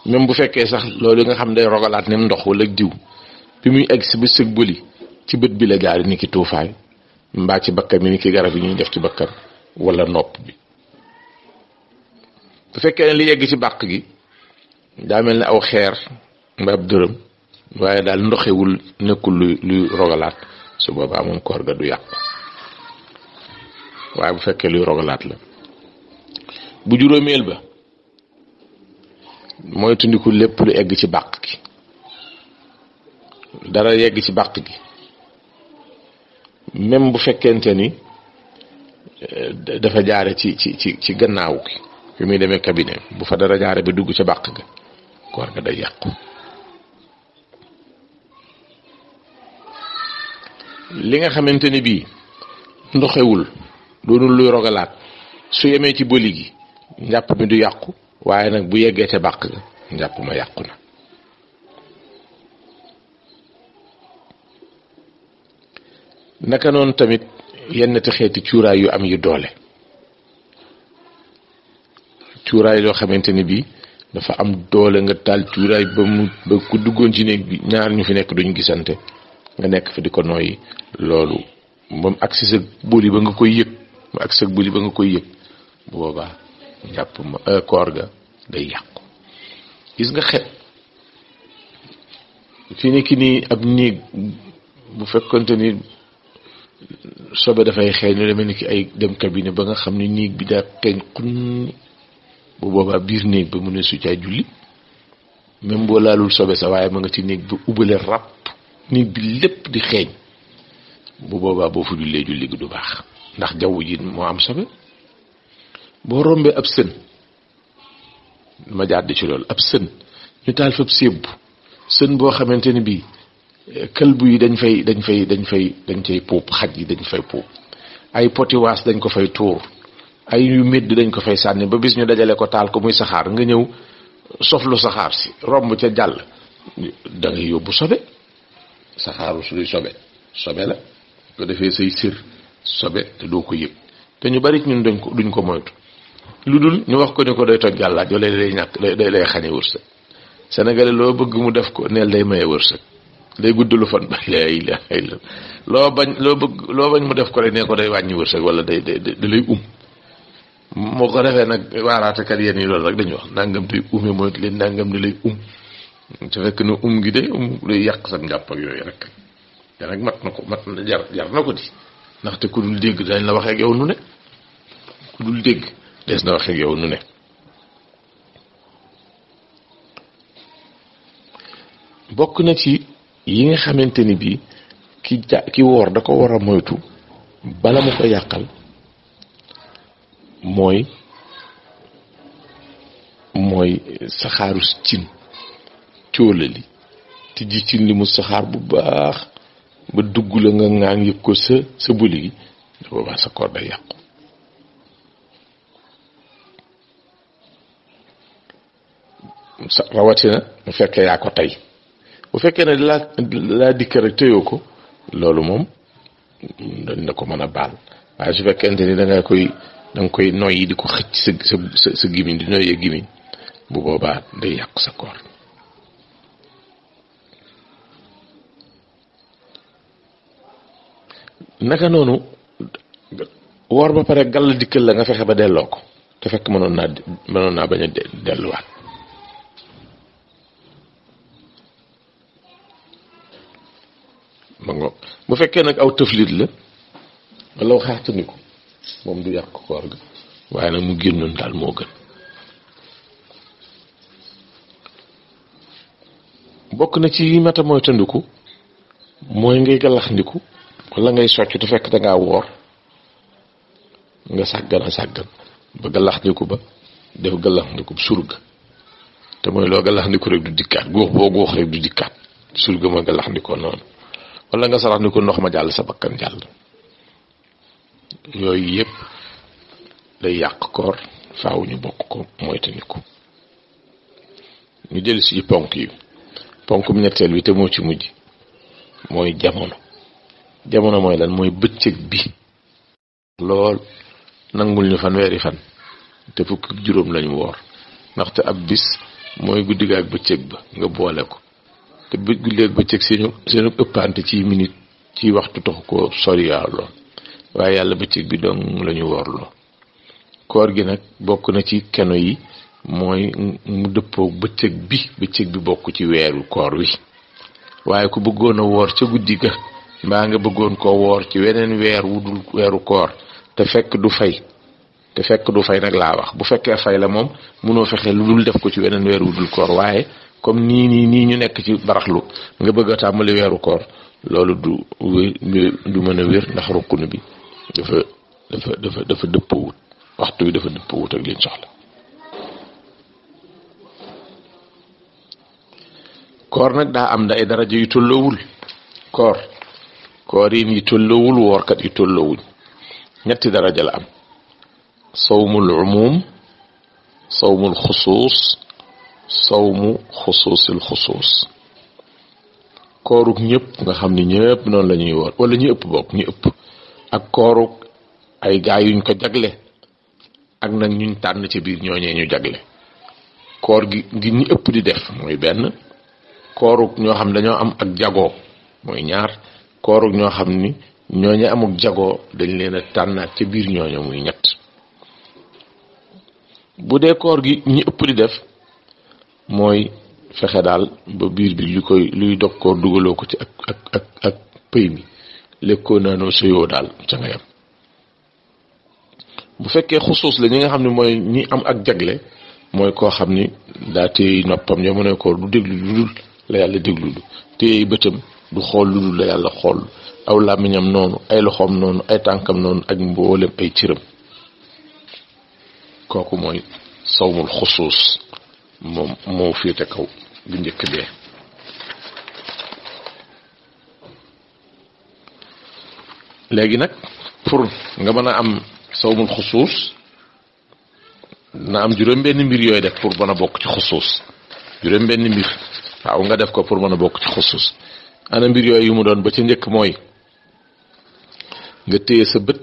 même bu fekkee sax loolu nga xam day rogalaat ni ndox wala diw bi muy egg si ba sëg bëli ci bët bi la jaari ni ki tuufaay mbaa ci bakkan mi ni ki garab yi ñuy def ci bakkan wala nopp bi bu fekkee ne li yegg ci bàq gi daa mel ne aw xeer mbaa ab dërëm waaye daal ndoxewul nekkul luy rogalaat su boobaa moom koor ga du yàqu waaye bu fekkee luy rogalaat la bu juróomeel ba mooy tundiku lépp lu egg ci bàq gi dara yegg ci bàq gi même bu fekkente ni dafa jaare ci gannaaw gi fi muy demee cabinet bu fa dara jaare ba dugg ca bàq ga koor ga day yàqu li nga xamante ni bii ndoxewul doonul luy rogalaat su yemee ci bëli gi njàpp mi du yàqu waaye nag bu yeggee ca bàq ga njàpp ma yàqu na naka noonu tamit yenn ti xeeti cuuraay yu am yu doole cuuraay yoo xamante ni bii dafa am doole nga taal cuuraay ba ku duggoon ci néeg bi ñaar ñu fi nekk duñ gisante nga nekk fi di ko nooyi loolu moom ak si sa bëli ba nga koy yëg mu ak sa bëli ba nga koy yëg bu boobaa njàpp ma koor ga day yàqu gis nga xet fi ni ki nii ab néeg bu fekkonte ni sobe dafay xeeñ lu demee ni ki ay dem cabinet ba nga xam ne néeg bi daa xeeñ xunn bu boobaa biir néeg ba mu ne su caa julli même boo laalul sobe sa waaye ma nga ci néeg ba ubbale ràpp néeg bi lépp di xeeñ bu boobaa boo fa jullee julli gi du baax ndax jaww ji moo am sobe. boo rombee ab sën ma jàdd ci loolu ab sën ñu taal fab sébbu sën boo xamante ni bii këlbu yi dañ cay puub xaj yi dañ fay puub ay potiwaas dañ ko fay tuur ay yu médd dañ ko fay sànni ba bis ñu dajale ko taal ko muy saxaar nga ñëw soflu saxaar si romb ca jàll da ngay yóbbu sobe saxaaru suy sobe la ko defee say sër sobe te doo ko yëg te ñu bari ñun duñ ko moytu lu dul ñu wax ko ne ko day toj gàllaaj wala day ñàkk day lay xañe wërsëg sénégalais loo bëgg mu def ko neel day maye wërsëg day guddalu fan ba loo bañ mu def ko rek ne ko day wàññi wërsëg wala day lay moo ko defee nag waaraatekat yéen yi loolu rek dañuy wax nangam day ume mooy leen nangam di lay su fekk ne gi de day yàq sa njàpp ak yooyu rek te nag mat na jar na ko di ndaxte ku dul dégg dañ la waxee ak yow nu ne ku dul dégg des na waxee ak yow nu ne bokk na ci yi nga xamante ni bii ki woor da ko war a moytu bala mu ko yàqal mooy saxaaru cin cóolali tijji cin li mu saxaar bu baax ba dugg la nga ŋaa yëg ko sa buli gi da boobaa sa koor day yàqu rawatina bu fekkee yaa ko tey bu fekkee ne laa dikk rek tëyoo ko loolu moom dañ na ko mën a baal waaye su fekkente ni danga koy noyyi di ko xëcc sa gimiñ di noyyee gimiñ bu boobaa day yàqu sa koor naka noonu woor ba pare gàll dikkal la nga fexe ba delloo ko te fekk mënoon naa bañ a delluwaat bu fekkee nag aw tëflit la wala aw xaartaniku moom du yàq koor ga waaye nag mu génnoon daal moo gën bokk na ci yi mata mooy tëndiku mooy ngay galaxndiku wala ngay socc te fekk dangaa woor nga sàggan ba galaxndiku ba def galaxndiku surga te mooy loo galaxndiku rek du dikkaat góox boo góox rek du dikkaat surga ma galaxndikoo noonu wala nga sarax ni ko ndox ma jàll sa bakkan jàll yooyu yëpp day yàq koor faaw ñu bokk ko moytandiku ñu jël si ponk yi ponkum ñetteel bi te moo ci mujj mooy jamono mooy lan mooy bëccëg bi lool nangul ñu fanweeri fan te fukk ak juróom lañu woor ndaxte ab bis mooy guddi ga ak bëccëg ba nga boole ko te guddi ak bëccëg seenu ëppante ci minute ci waxtu taxu ko soriyaa lool waaye yàlla bëccëg bi dong lañu woor lool koor gi nag bokk na ci keno yi mooy mu dëppoo bëccëg bi bokk ci weeru koor wi waaye ku bëggoon a woor ca guddi ga mbaa nga bëggoon koo woor ci weneen weer wu dul weeru koor te fekk du fay nag laa wax bu fekkee fay la moom mënoo fexe lu dul def ko ci weneen weer wu dul koor waaye comme nii ñu nekk ci baraxlu nga bëgg a tàmbali weeru koor loolu du mën a wér ndax rukkunu bi dafa dëppawut waxtu bi dafa dëppawut ak liñ soxla koor nag daa am ay daraja yu tolloowul koor yi tolloowul woorkat yi tolloowuñ ñetti daraja la am sawmul umum sawmul xusuus sawmu xusuusil xusuus kooruk ñëpp nga xam ni ñëpp noonu la ñuy woor wala ñu ëpp ak kooruk ay gaa yuñ ko jagle ak nag ñuñ tànn ci biir ñooñee ñu jagle koor gi ñi ëpp di def mooy benn kooruk ñoo xam dañoo am ak jagoo mooy ñaar kooruk ñoo xam ni ñooñe amuk jagoo dañ leen a tànnaat ca biir ñooñu muy ñett bu dee koor gi ñi ëpp di def mooy fexe daal ba biir bi luy dog koor dugaloo ko ci ak pëy mi lekkoo naanoo sëyoo daal ca nga yam bu fekkee xusuus la ñi nga xam ne mooy ñi am ak jagle mooy koo xam ni daa téye noppam jamono koor du déglu lu dul la yàlla déglu lu téye bëtam du xool lu dul la yàlla xool aw làmmiñam noonu ay loxoom noonu ay tànkam noonu ak mboolem ay cëram kooku mooy sawmul xusuus moom moo féete kaw bu njëkk bee léegi nag pour nga mën a am sawmul xusuus na am juróom-benn mbir yooyu def pour mën a bokk ci xusuus juróom-benn mbir waaw nga def ko pour mën a bokk ci xusuus ana mbir yooyu yu mu doon ba ca njëkk mooy nga téye sa bët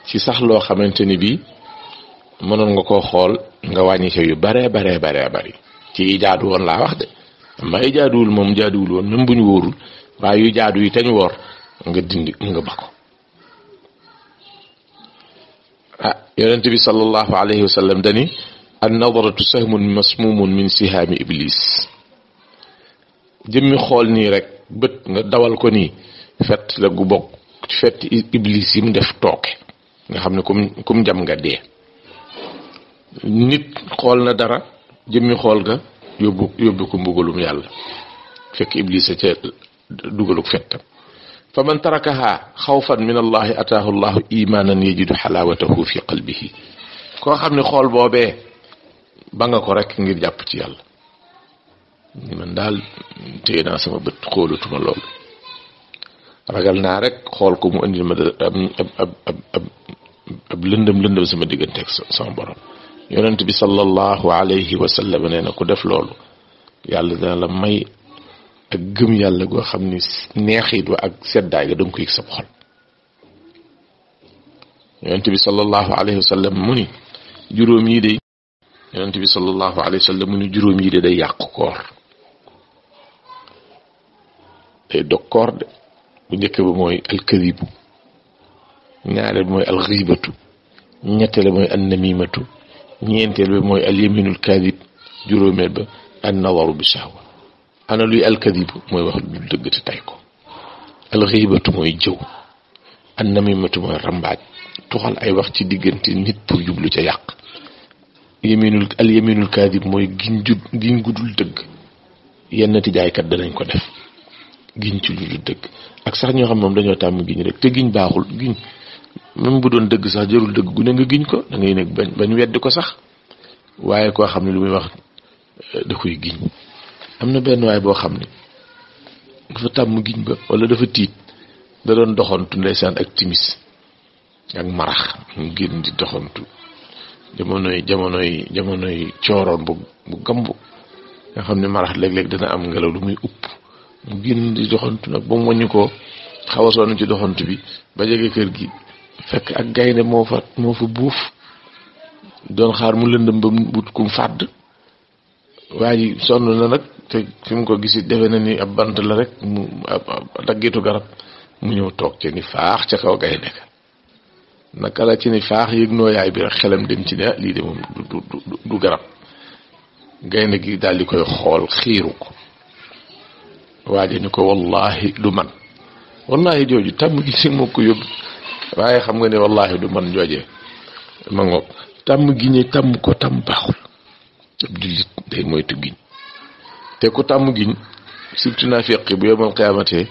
ci sax loo xamante ni bii mënoon nga koo xool nga wàññi ca yu baree bari ci yi jaadu woon laa wax de may jaaduwul moom jaaduwul woon même bu ñu wóorul waaye yu jaadu yi te ñu woor nga dindi nga ba ko yonent bi sallallahu alayhi wa sallam dani an nadaratu sahmun masmumun min sihaami iblis jëmmi xool nii rek bët nga dawal ko nii fett la gu bokk fett iblis yi mu def tooke nga xam ne kum jam nga dee nit xool na dara jëmmi xool nga yóbbu ko mbugalum yàlla fekk iblis a ca dugaluk fettam fa man tarakaha xawfan min allahi ataahu llahu imanan yajidu xalaawatahu fi qalbihi koo xam ne xool boobee ba nga ko rek ngir jàpp ci yàlla man daal téye naa sama bët xoolatuma loolu ragal naa rek xool ko mu indil ma ab lëndëm sama digganteeg sama borom yonent bi sallallahu alayhi wa sallam nee na ku def loolu yàlla dina la may ak gëm yàlla goo xam ni neexit wa ak seddaay ga danga ko yëg sa xol yonent bi sallallahu alayhi wa sallam mu ni juróom yi de yonent bi sallallahu alayhi wa sallam mu ni juróom yi de day yàq koor day dog koor de bu njëkk ba mooy alkadibu ñaareel bi mooy alxiibatu ñetteel ba mooy annamimatu ñeenteel ba mooy alyaminul kadib juróomeel ba annadaru bi shahwa ana luy alkadibu mooy wax lu dëgg te tay ko alxiibatu mooy jëw annamimatu mooy rambaaj tuxal ay wax ci diggante nit pour jublu ca yàq alyaminul kadib mooy giñ gudul dëgg yenn ti jaaykat danañ ko def giñ ci lu dul dëgg ak sax ñoo xam moom dañoo tàmm giñ rek te giñ baaxul giñ même bu doon dëgg sax jarul dëgg gu ne nga giñ ko da ngay nekk bañ weddi ko sax waaye koo xam ne lu muy wax da koy giñ am na benn waay boo xam ne dafa tàmm giñ ba wala dafa tiit da doon doxantu ndeysaan ak timis ak marax mu génn di doxantu jamonoy cooroon bu gambu nga xam ne marax léeg-léeg dana am ngelaw lu muy upp mu génn di doxantu nag ba mu wàññi ko xaw a sonn ci doxantu bi ba jege kër gi fekk ak gaynde moo fa buuf doon xaar mu lëndëm ba wut kum fàdd waa ji sonn na nag te fi mu ko gisi defe na ni ab bant la rek mu daggitu garab mu ñëw toog ci ni faax ca kaw gaynde ka naka la ci ni faax yëg noo yaay bi rek xelam dem ci ne lii de moom du garab gaynde gi daal di koy xool xiiru ko waaje ni ko wallahi du man wallahi jooju tàmm gi si moo ko yóbbu waaye xam nga ne wallahi du man joojee ma ngoog tàmm gi ñi tàmm ko tàmm baaxul ab jullit day moytu giñ te ku tàmm giñ surtout naa feqi bu yomal xiyaamatee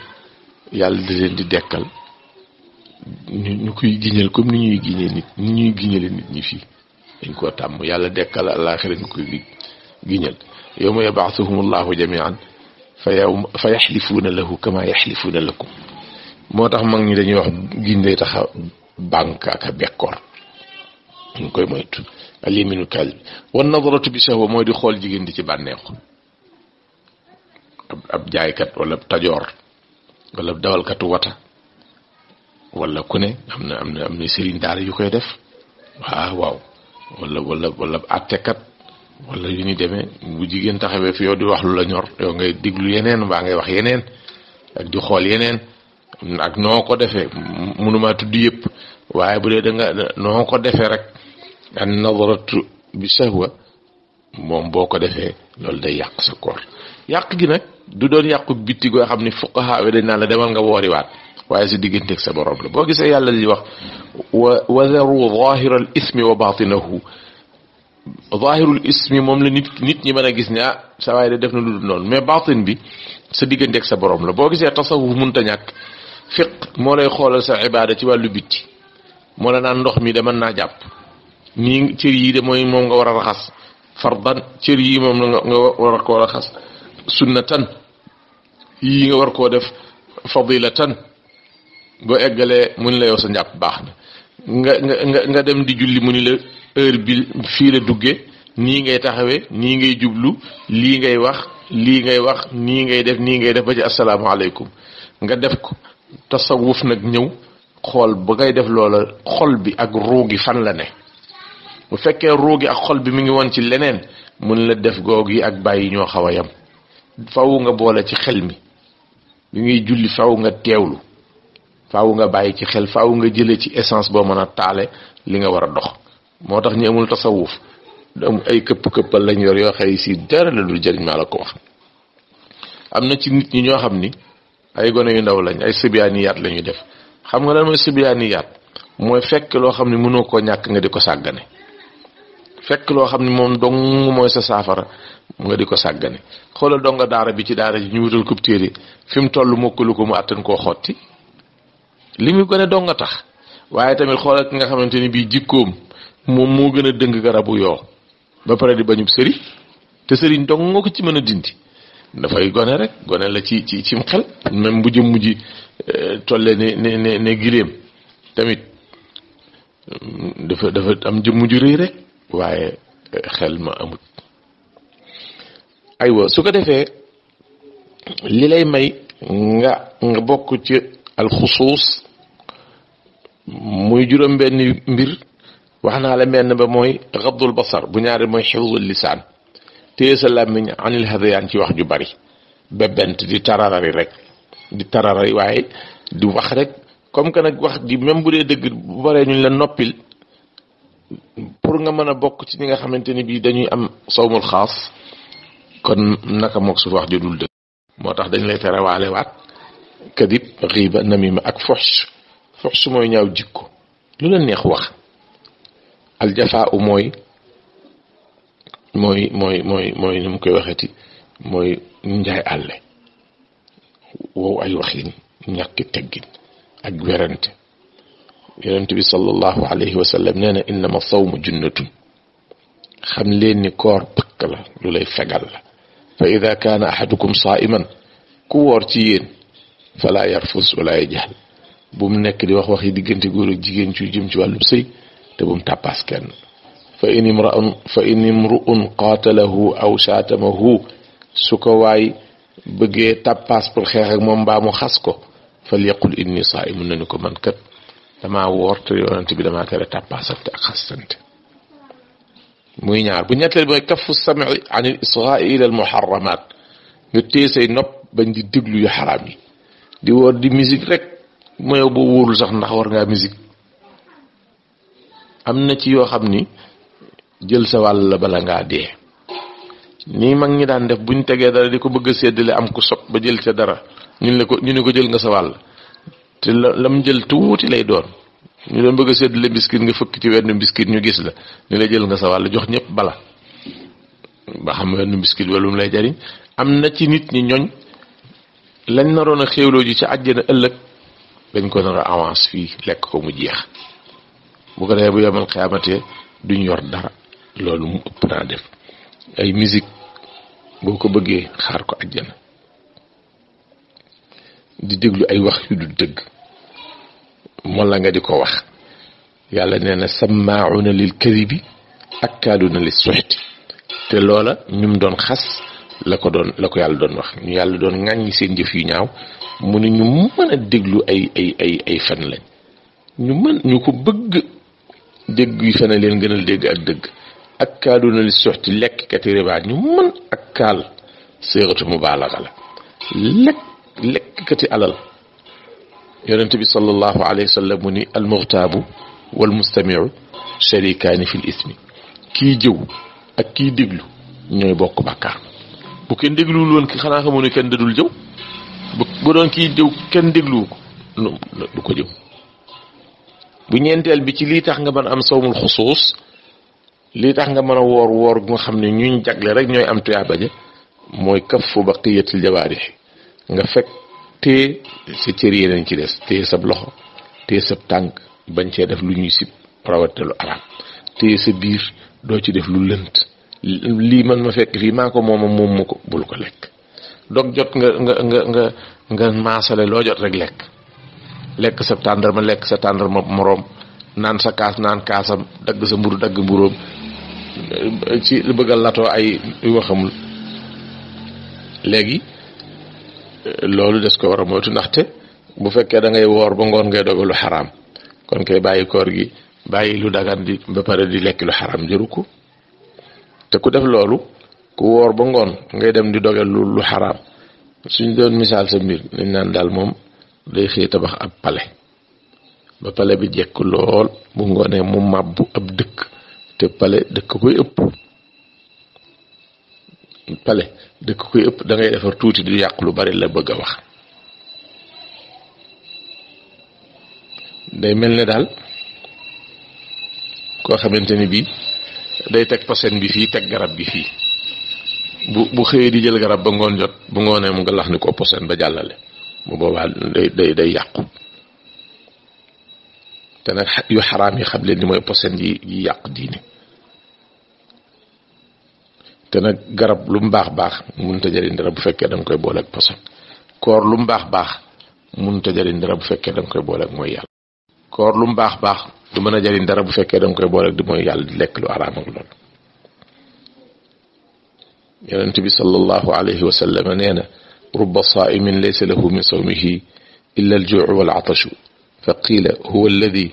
yàlla da leen di dekkal ñu koy giñal comme ni ñuy giñee nit ni ñuy giñale nit ñi fii dañ koo tàmm yàlla dekkal àllaaxira ñu koy giñal yawma yab'athuhumullahu jami'an fa yaxlifuuna lahu kama yaxlifuuna lakum moo tax mag ñi dañuy wax giñ day tax a bànk ak a bekkoor ñu koy moytu alyaminu kadib wan nadaratu bi shahwa mooy di xool jigéen di ci bànneexu ab jaaykat wala tajoor wala dawalkatu wata wala ku ne am na sëriñ daara yu koy def waaw wala àttekat wala yu ni demee bu jigéen taxawee fi yow di wax lu la ñor yow ngay diglu yeneen mbaa ngay wax yeneen ak di xool yeneen ak noo ko defee mënuma tudd yëpp waaye bu dee da nga noo ko defee rek an nadaratu bi shahwa moom boo ko defee loolu day yàq sa koor yàq gi nag du doon yàqu bitti goo xam ni fuqaha dañ naan la demal nga wooriwaat waaye si digganteeg sa borom la boo gisee yàlla li wax wa daru zahira al ismi wa batinahu zahirul ismi moom la nit ñi mën a gis ne sa waay de def na lu dul noonu mais batin bi sa digganteeg sa borom la boo gisee tasawuf munta ñàkk fiq moo lay xoolal sa ibaada ci wàllu bitti moo la naan ndox mi de mën naa jàpp nii cër yi de mooy moom nga war a raxas fardan cër yi moom nga war a koo raxas sunnatan yii nga war koo def fadilatan boo eggalee mu ni la yow sa njàpp baax na nga dem di julli mu ni la heure bi fii la dugge nii ngay taxawee nii ngay jublu lii ngay wax nii ngay def ba ci asalaamaaleykum nga def ko tasawuf nag ñëw xool ba ngay def loola xol bi ak ruugi fan la ne bu fekkee ruugi ak xol bi mi ngi woon ci leneen mun la def goog yi ak bàyyi ñoo xaw a yam faw nga boole ci xel mi bi ngay julli faw nga teewlu faw nga bàyyi ci xel faw nga jëlee ci essence boo mën a taale li nga war a dox moo tax ñu amul tasawuf ay këpp-këppal lañ yor yoo xëy si dara la dul jëriñ maa la ko wax am na ci nit ñi ñoo xam ni ay gone yu ndaw lañ ay sibiyaaniyaat la ñuy def xam nga lan mooy sibiyaaniyaat mooy fekk loo xam ne mënoo koo ñàkk nga di ko sàggane fekk loo xam ne moom dong mooy sa saafara nga di ko sàggane xoolal donga daara bi ci daara ji ñu wutal ko téere fi mu toll mokkalu ko mu àttan koo xotti li muy gone donga tax waaye tamit xoolal ki nga xamante ni bii jikkoom moom moo gën a dëng garabu yoo ba pare di bañub sëriñ te sëriñ dong nga ko ci mën a dindi dafay gone rek gone la ci cim xel même bu jëm mujj tolle ne giléem tamit dafa am jëmm ju rëy rek waaye xel ma amut aywa su ko defee li lay may nga bokk ci alxusuus muy juróom benn mbir wax naa la menn ba mooy gaddul basar bu ñaari mooy xifdul lisaan téye sa làmmiñ anil hadayaan ci wax ju bari bebent di tararari waaye di wax rek comme que nag wax ji même bu dee dëgg bu baree ñu la noppil pour nga mën a bokk ci ñi nga xamante ni bii dañuy am sawmul xaas kon naka mook su wax ju dul dëgg moo tax dañ lay terewaale waat kadib xiiba namima ak foxs mooy ñaaw jikko lu la neex wax aljafaa u mooy ni mu koy waxeti mooy njaay àlle wow ay waxin ñàkki teggin ak werante yonent bi sallallahu alayhi wa sallam nee na innama sawmu junnatun xam leen ni koor pakk la lu lay fegal la fa ida kaana ahadukum saa'iman ku woor ci yéen fala yarfus wala yajhal bu mu nekk di wax waxi diggante góor ak jigéen ci jëm ci wàllu sëy te bu mu tàppaas kenn fa in imru'un qaatalahu aw shaatamahu su ko waay bëggee tàppaas pour xeex ak moom mbaa mu xas ko fal yaqul inni saa'imun na ni ko man kat damaa woor te yonent bi damaa tere tàppaasante ak xasante muy ñaar bu ñetteel mooy kaffu sam'i an al isgaa'i ila al muharramat nga téye say nopp bañ di déglu yu xaraam yi di woor di musique rek mooy boo wóorul sax ndax war ngaa musique am na ci yoo xam ni jël sa wàll la bala ngaa dee nii mag ñi daan def buñ tegee dara di ko bëgg a séddale am ku sob ba jël ca dara ñu ne ko jël nga sa wàll te lam jël tuuti lay doon ñu doon bëgg a séddale biscuit nga fëkk ci wenn biscuit ñu gis la ni la jël nga sa wàll jox ñëpp bala ba xam wenn biscuit wala mu lay jariñ am na ci nit ñi ñoñ lañ naroon a xéewloo ji ca àjjana ëllëg dañ ko nar a avance fii lekk ko mu jeex bu ko defee bu yemal xiyaamatee duñ yor dara loolu mu ëpp naa def ay musique boo ko bëggee xaar ko àjjana di déglu ay wax yu du dëgg moom la nga di ko wax yàlla nee na sammaa'una lil kadibi akkaaluna lis suxti te loola ñum doon xas la ko yàlla doon wax ñu yàlla doon ŋàññi seen jëf yu ñaaw mu ne ñu mën a déglu ay fen lañ ñu ko bëgg dégg yu fen leen gënal dégg ak dëgg akkaaluna lis suxti lekkati riba ñu mën ak kaal séeratu mubaalaga la lekkati alal yonent bi sallallahu alayhi wa sallam mu ni almuxtaabu wal mustamiu sharikaani fil ismi kii jëw ak kii déglu ñooy bokk bàkkaar bu kenn dégluwul woon ki xanaa xamu ne kenn dadul jëw bu doon kii jëw kenn dégluwu ko du ko jëw bu ñeenteel bi ci lii tax nga mën a am sawmul xusuus lii tax nga mën a woor gu nga xam ne ñuñ jagle rek ñooy am tuyaaba ja mooy kaffu baqiyatil jawaarix nga fekk téye sa cër yi nañ ci des téye sab loxo téye sab tànk bañ cee def lu ñuy sib rawate lu araam téye sa biir doo ci def lu lënt lii man ma fekk fii maa ko moom ma ko bul ko lekk dog jot nga maasale loo jot rek lekk sa tàndarma lekk sa tàndarma moroom naan sa kaas naan kaasam dagg sa mburu dagg mburóom ci lu bëgg a latoo ay yu ma xamul léegi loolu des ko war a moytu ndaxte bu fekkee da ngay woor ba ngoon ngay dogal lu xaraam kon kay bàyyi koor gi bàyyi lu dagan di ba pare di lekk lu xaraam jëru ko te ku def loolu ku woor ba ngoon ngay dem di dogal lu xaraam suñ doon misaal sa mbir dañ naan daal moom day xëy tabax ab pale ba pale bi jekk lool bu ngoonee mu màbbu ab dëkk te pale dëkk koy ëpp da ngay defar tuuti di yàq lu bari la bëgg a wax day mel ne daal koo xamante ni bii day teg posen bi fii teg garab gi fii bu xëyee di jël garab ba ngoon jot bu ngoonee mu nga lax ni ko posen ba jàllale bu boobaa day yàqu te nag yu xaraam yi xam leen ni mooy posen yi yàq diine te nag garab lu mu baax mënut a jëriñ dara bu fekkee da nga koy boole ak posen koor lu mu baax mënut a jëriñ dara bu fekkee da nga koy boole ak mooy yàlla koor lu mu baax du mën a jëriñ dara bu fekkee da nga koy boole ak di mooy yàlla di lekk lu araam ak loolu yonent bi sallallahu alayhi wa sallam nee na rubba saa'imin laysa lahu min sawmihi illa al-juu'u wal atashu fa qiila huwa alladi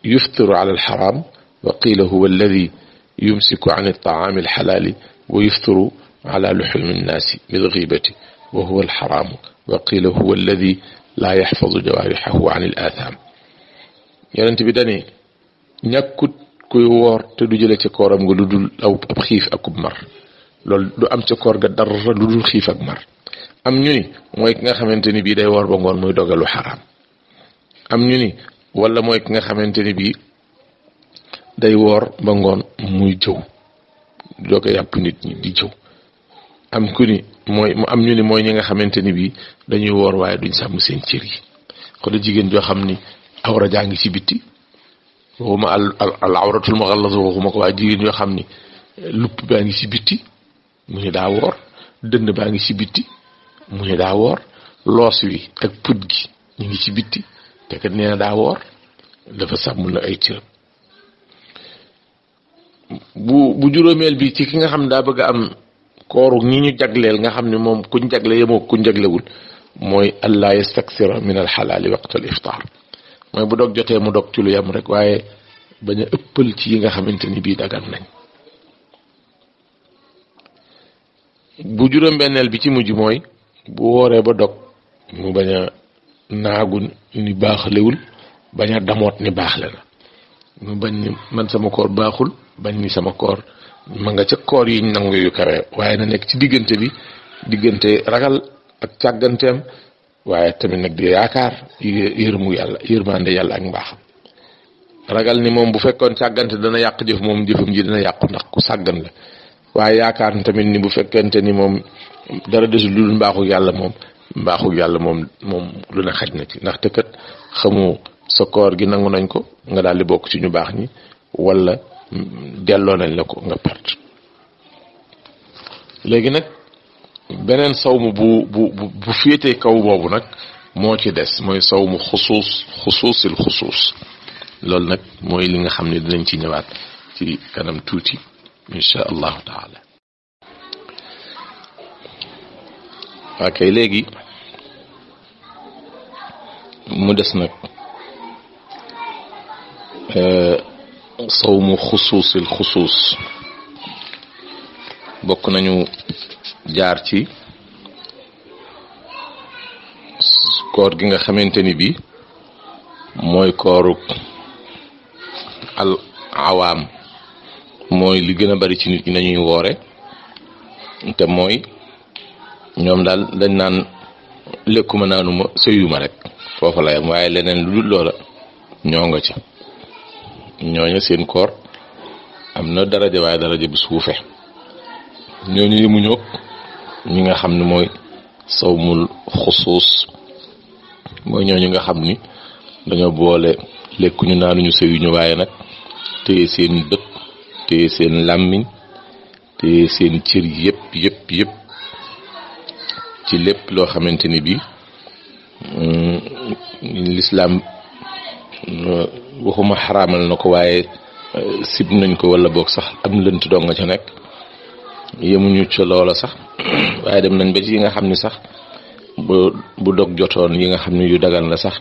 yuftiru ala al-xaraam wa qiila huwa alladi yumsiku an at-ta'aami al-xalaali wa yuftiru ala luxuumi an-naasi bil-giibati wa huwa al-xaraamu wa qiila huwa alladi laa yaxfazu jawaarixahu an al-aathaam yonent bi dane ñàkkut kuy woor te du jële ca kooram nga lu dul ab xiif akub mar loolu du am ca koor ga dara lu dul xiif ak mar am ñu ni mooy ki nga xamante ni bii day woor ba ngoon muy dogalu xaraam am ñu ni wala mooy ki nga xamante ni bii day woor ba ngoon muy jëw doog a yàpp nit ñi di jëw am ñu ni mooy ñi nga xamante ni bii dañuy woor waaye duñ sàmm seen cër yi xoolal jigéen joo xam ni awra jaa ngi ci bitti waxuma al awratul mughallaz waxuma ko waaye jigéen yoo xam ni lupp baa ngi ci bitti mu ne daa woor dënn baa ngi ci bitti mu ne daa woor loos wi ak put gi ñu ngi ci bitti te kat nee na daa woor dafa sàmm la ay cëram bu juróomeel bi ci ki nga xam daa bëgg a am kooru ñi ñu jagleel nga xam ne moom kuñ jagle yemoo kuñ jaglewul mooy allah yastaksira min al xalaali waqtal iftaar mooy bu dog jotee mu dog ci lu yem rek waaye bañ a ëppal ci yi nga xamante ni bii dagan nañ bu juróom-benneel bi ci mujj mooy bu wooree ba dog mu bañ a naagu ni baaxlewul bañ a damoot ni baaxle na mu bañ ni man sama koor baaxul bañ ni sama koor ma nga ca koor yi nangu yu kawe waaye na nekk ci diggante ragal ak càgganteem waaye tamit nag di yaakaar yërmande yàlla ak mbaaxam ragal ni moom bu fekkoon càggante dana yàq jëf moom jëfam ji dana yàqu ndax ku sàggan la waaye yaakaar ni tamit ni bu fekkente ni moom dara desul lu dul mbaaxu yàlla moom lu ne xaj na ci ndaxte kat xamu sa koor gi nangu nañ ko nga daal di bokk ci ñu baax ñi wala delloo nañ la ko nga perte léegi nag beneen sawmu bu féetee kaw boobu nag moo ci des mooy sawmu xusuusil xusuus loolu nag mooy li nga xam ne dinañ ci ñëwaat ci kanam tuuti insha allahu taala ok léegi mu des nag sawmu xusuusil xusuus bokk nañu jaar ci koor gi nga xamante ni bi mooy kooru al awaam mooy li gën a bari ci nit ñi nañuy woore te mooy ñoom daal dañ naan lekkuma naanuma sëyuma rek foofa la yam waaye leneen lu dul loola ñoo nga ca ñooñu seen koor am na daraja waaye daraja bu suufe ñooñu yemuñu ñi nga xam ne mooy sawmul xusuus mooy ñooñu nga xam ni dañoo boole lekkuñu naanuñu sëyuñu waaye nag téye seen bët téye seen làmmiñ téye seen cër yëpp ci lépp loo xamante ni bi lislaam waxuma xaraamal na ko waaye sib nañ ko wala boog sax am lënt doo nga ca nekk yemuñu ca loola sax waaye dem nañ ba ci yi nga xam ni sax bu dog jotoon yi nga xam ne yu dagal la sax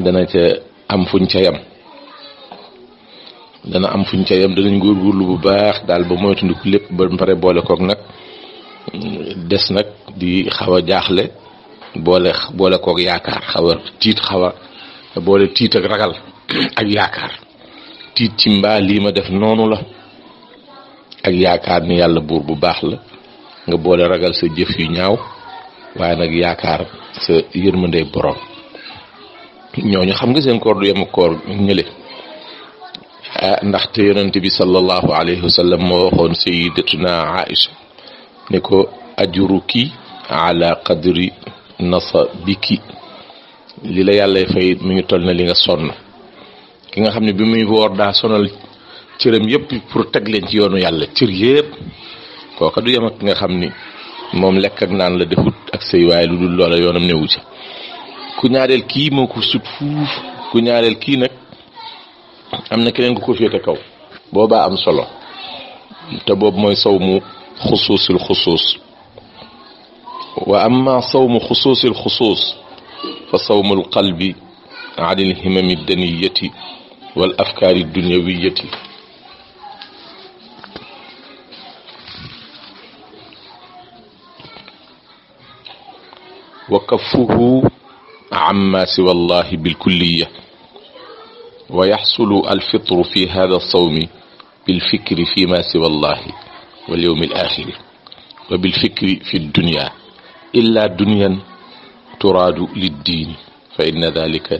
dana ca am fuñ ca yam danañ góorgóorlu bu baax daal ba moytandiku lépp ba pare boole koog nag des nag di xaw a jaaxle boole koog yaakaar xaw a tiit boole tiit ak ragal ak yaakaar tiit ci mbaa lii ma def noonu la ak yaakaar ni yàlla buur bu baax la nga boole ragal sa jëf yu ñaaw waaye nag yaakaar sa yërmandey borom ñooñu xam nga seen koor du yem koor ñële ndaxte yonent bi sallallahu alayhi wa sallam moo waxoon sayyidatuna Aïcha ne ko ajruki ala qadri nasabiki li la yàlla fay mi ngi toll na li nga sonn ki nga xam ne bi muy woor daa sonal cëram yëpp pour teg leen ci yoonu yàlla cër yëpp kooka du yem ak ki nga xam ni moom lekk ak naan la defut ak sëy waaye lu dul loola yoonam newu ci ku ñaareel kii moo ko sut fuuf ku ñaareel kii nag am na keneen ku ko féete kaw boobaa am solo te boobu mooy sawmu xusuusil xusuus wa amma sawmu xusuusil xusuus fa sawmul qalbi anil himami daniyati wal afkaari dunyawiyati wa kaffuhu amma siwa allahi bilkulliya wa yaxsulu alfitru fi hada alsawmi bilfikri fi ma siwa allahi wal yawmi al axiri wa bilfikri fi dunya illa dunyan turaadu liddiini fa inna dalika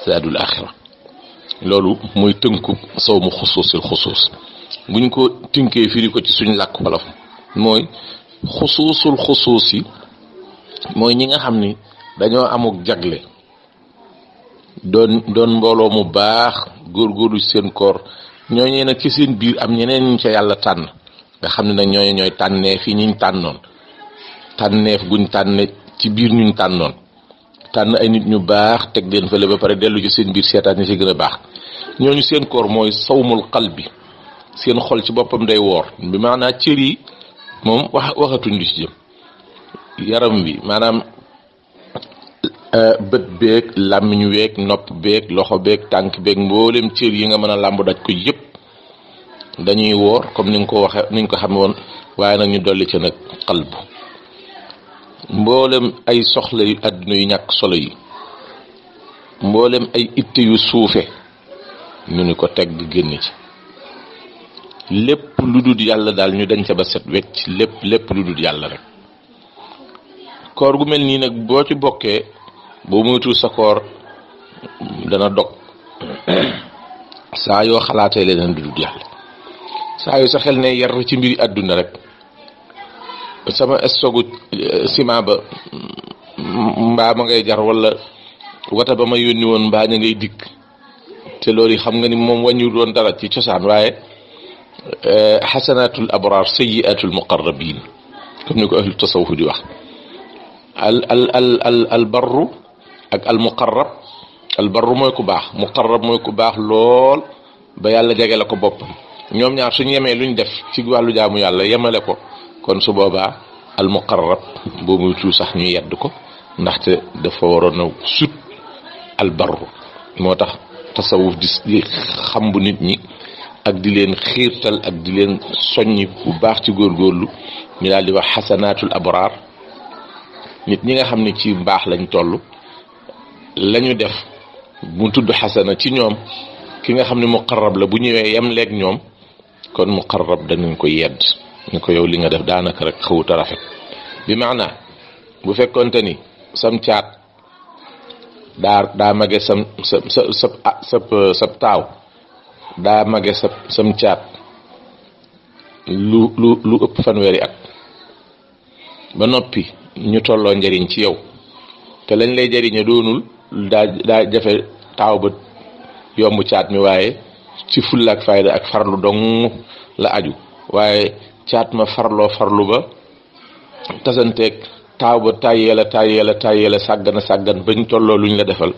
zaadul axira loolu mooy tënku sawmu xusuusil xusuus buñ ko tënkee firi ko ci suñ làkk wolof mooy xusuusul xusuus yi mooy ñi nga xam ni dañoo amuk jagle doon mbooloo mu baax góorgóorlu seen koor ñooñee nag ci seen biir am ñeneen ñu ca yàlla tànn nga xam ne nag ñooy tànneef yi ñuñ tànnoon tànneef guñ tànne ci biir ñuñ tànnoon tànn ay nit ñu baax teg leen fële ba pare dellu ci seen biir seetaan ñi ci gën a baax ñooñu seen koor mooy sawmul qalbi seen xol ci boppam day woor bi maanaam cër yi moom waxatuñ lu ci jëm yaram wi maanaam bët beeg làmmiñ weeg nopp beeg loxo beeg tànk beeg mboolem cër yi nga mën a làmb daj ko yëpp dañuy woor comme ni nga ko waxe ni nga ko xame woon waaye nag ñu dolli ca nag qalbu mboolem ay soxla yu àdduna yu ñàkk solo yi mboolem ay itte yu suufe ñu ni ko teg génn ci lépp lu dul yàlla daal ñu dañ ca ba set wecc lépp lu dul yàlla rek koor gu mel nii nag boo ci bokkee boo moytu sa koor dana dog saa yoo xalaatee leneen lu dul yàlla saa yoo sa xel ne yar ci mbiri àdduna rek sama stogu ciment ba mbaa ma ngay jar wala wata ba ma yónni woon mbaa ña ngay dikk te loolu xam nga ni moom wàññiwul woon dara ci cosaan waaye xasanatul abraar sayyiatul muqarrabin comme ni ko ahlu tasawuf di wax al barru ak al muqarrab al barru mooy ku baax muqarrab mooy ku baax lool ba yàlla jege la ko boppam ñoom ñaar suñu yemee luñ def ci wàllu jaamu yàlla yemale ko kon su boobaa al muqarrab boobu muy tuut sax ñu yedd ko ndaxte dafa waroon a sut al barru moo tax tasawuf di xam bu nit ñi ak di leen xiirtal ak di leen soññi bu baax ci góorgóorlu ñu daal di wax xasanaatul abraar nit ñi nga xam ne ci mbaax lañ toll lañu def mu tudd xasana ci ñoom ki nga xam ne muqarrab la bu ñëwee yem leeg ñoom kon muqarrab danañ ko yedd ñu ko yow li nga def daanaka rek xawut a rafet bi maanaa bu fekkonte ni sam caat daa mage sam sab taaw daa mage sam caat lu ëpp fanweeri at ba noppi ñu tolloo njariñ ci yow te lañ lay jariñe doonul daa jafe taaw ba yomb caat mi waaye ci fulla ak fayda ak farlu dong la aju waaye caat ma farlu ba tasanteeg taaw ba tàyyeela sàggan bañ tolloo luñ la defal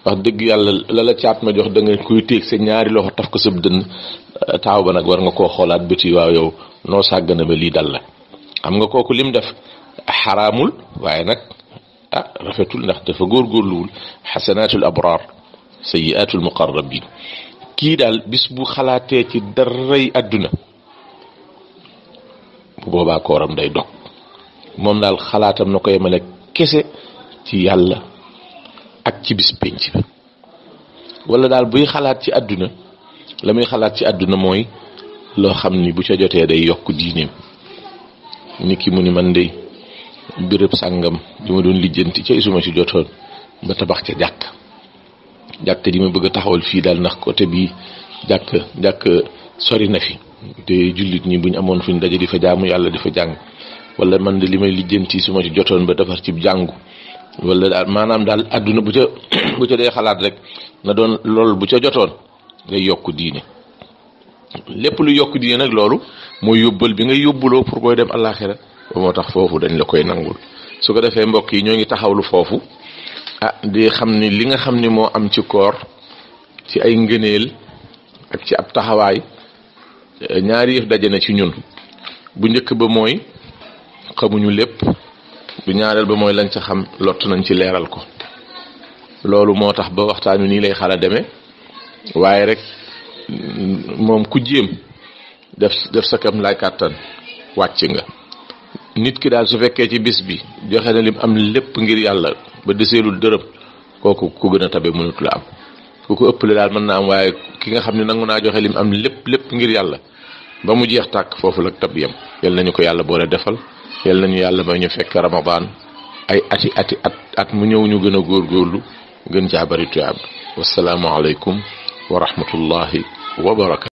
wax dëgg yàlla la caat ma jox da nga koy téeg sa ñaari loxo taf ko sab dënn taaw ba nag war nga koo xoolaat bëti waaw yow noo sàggana ba lii dal la xam nga kooku lim def xaraamul waaye nag rafetul ndax dafa góorgóorluwul xasanaatul abraar sayyiaatul muqarrabin kii daal bis bu xalaatee ci daray àdduna bu boobaa kooram day dog moom daal xalaatam na ko yemale kese ci yàlla ak ci bis penc ba wala daal buy xalaat ci àdduna la muy xalaat ci àdduna mooy loo xam ni bu ca jotee day yokk diineem ni ki mu ni man de béréb sàngam di ma doon lijjanti ca isuma ci jotoon ba tabax ca jàkk di ma bëgg a taxawal fii daal ndax côté bii jàkk sori na fi te jullit ñi buñ amoon fuñ daje di fa jaamu yàlla di fa jàng wala man de li may lijjanti suma ci jotoon ba defar ci jàngu wala daal maanaam daal àdduna bu ca dee xalaat rek na doon loolu bu ca jotoon ngay yokk diine lépp lu yokk diine nag loolu mooy yóbbal bi ngay yóbbuloo pour booy dem àllaaxira ba moo tax foofu dañ la koy nangul su ko defee mbokk yi ñoo ngi taxawlu foofu di xam ni li nga xam ni moo am ci koor ci ay ngëneel ak ci ab taxawaay ñaari yëf daje na ci ñun bu njëkk ba mooy xamuñu lépp bu ñaareel ba mooy lañ ca xam lott nañ ci leeral ko loolu moo tax ba waxtaan wi nii lay xala demee waaye rek moom ku jéem def sa kam lay kàttan wàcc nga nit ki daal su fekkee ci bis bi joxe na lim am lépp ngir yàlla ba deseelul dërëm kooku ku gën a tabe mënut la am ku ko ëppale daal mën na am waaye ki nga xam ne nangu naa joxe lim am lépp ngir yàlla ba mu jeex tàkk foofu la tab yem yal nañu ko yàlla boole defal yal nañu yàlla may ñu fekk Ramadan ay at mu ñëw ñu gën a góorgóorlu gën caa bari tuyaab wasalaamu aleykum wa rahmatullahi wa barakatu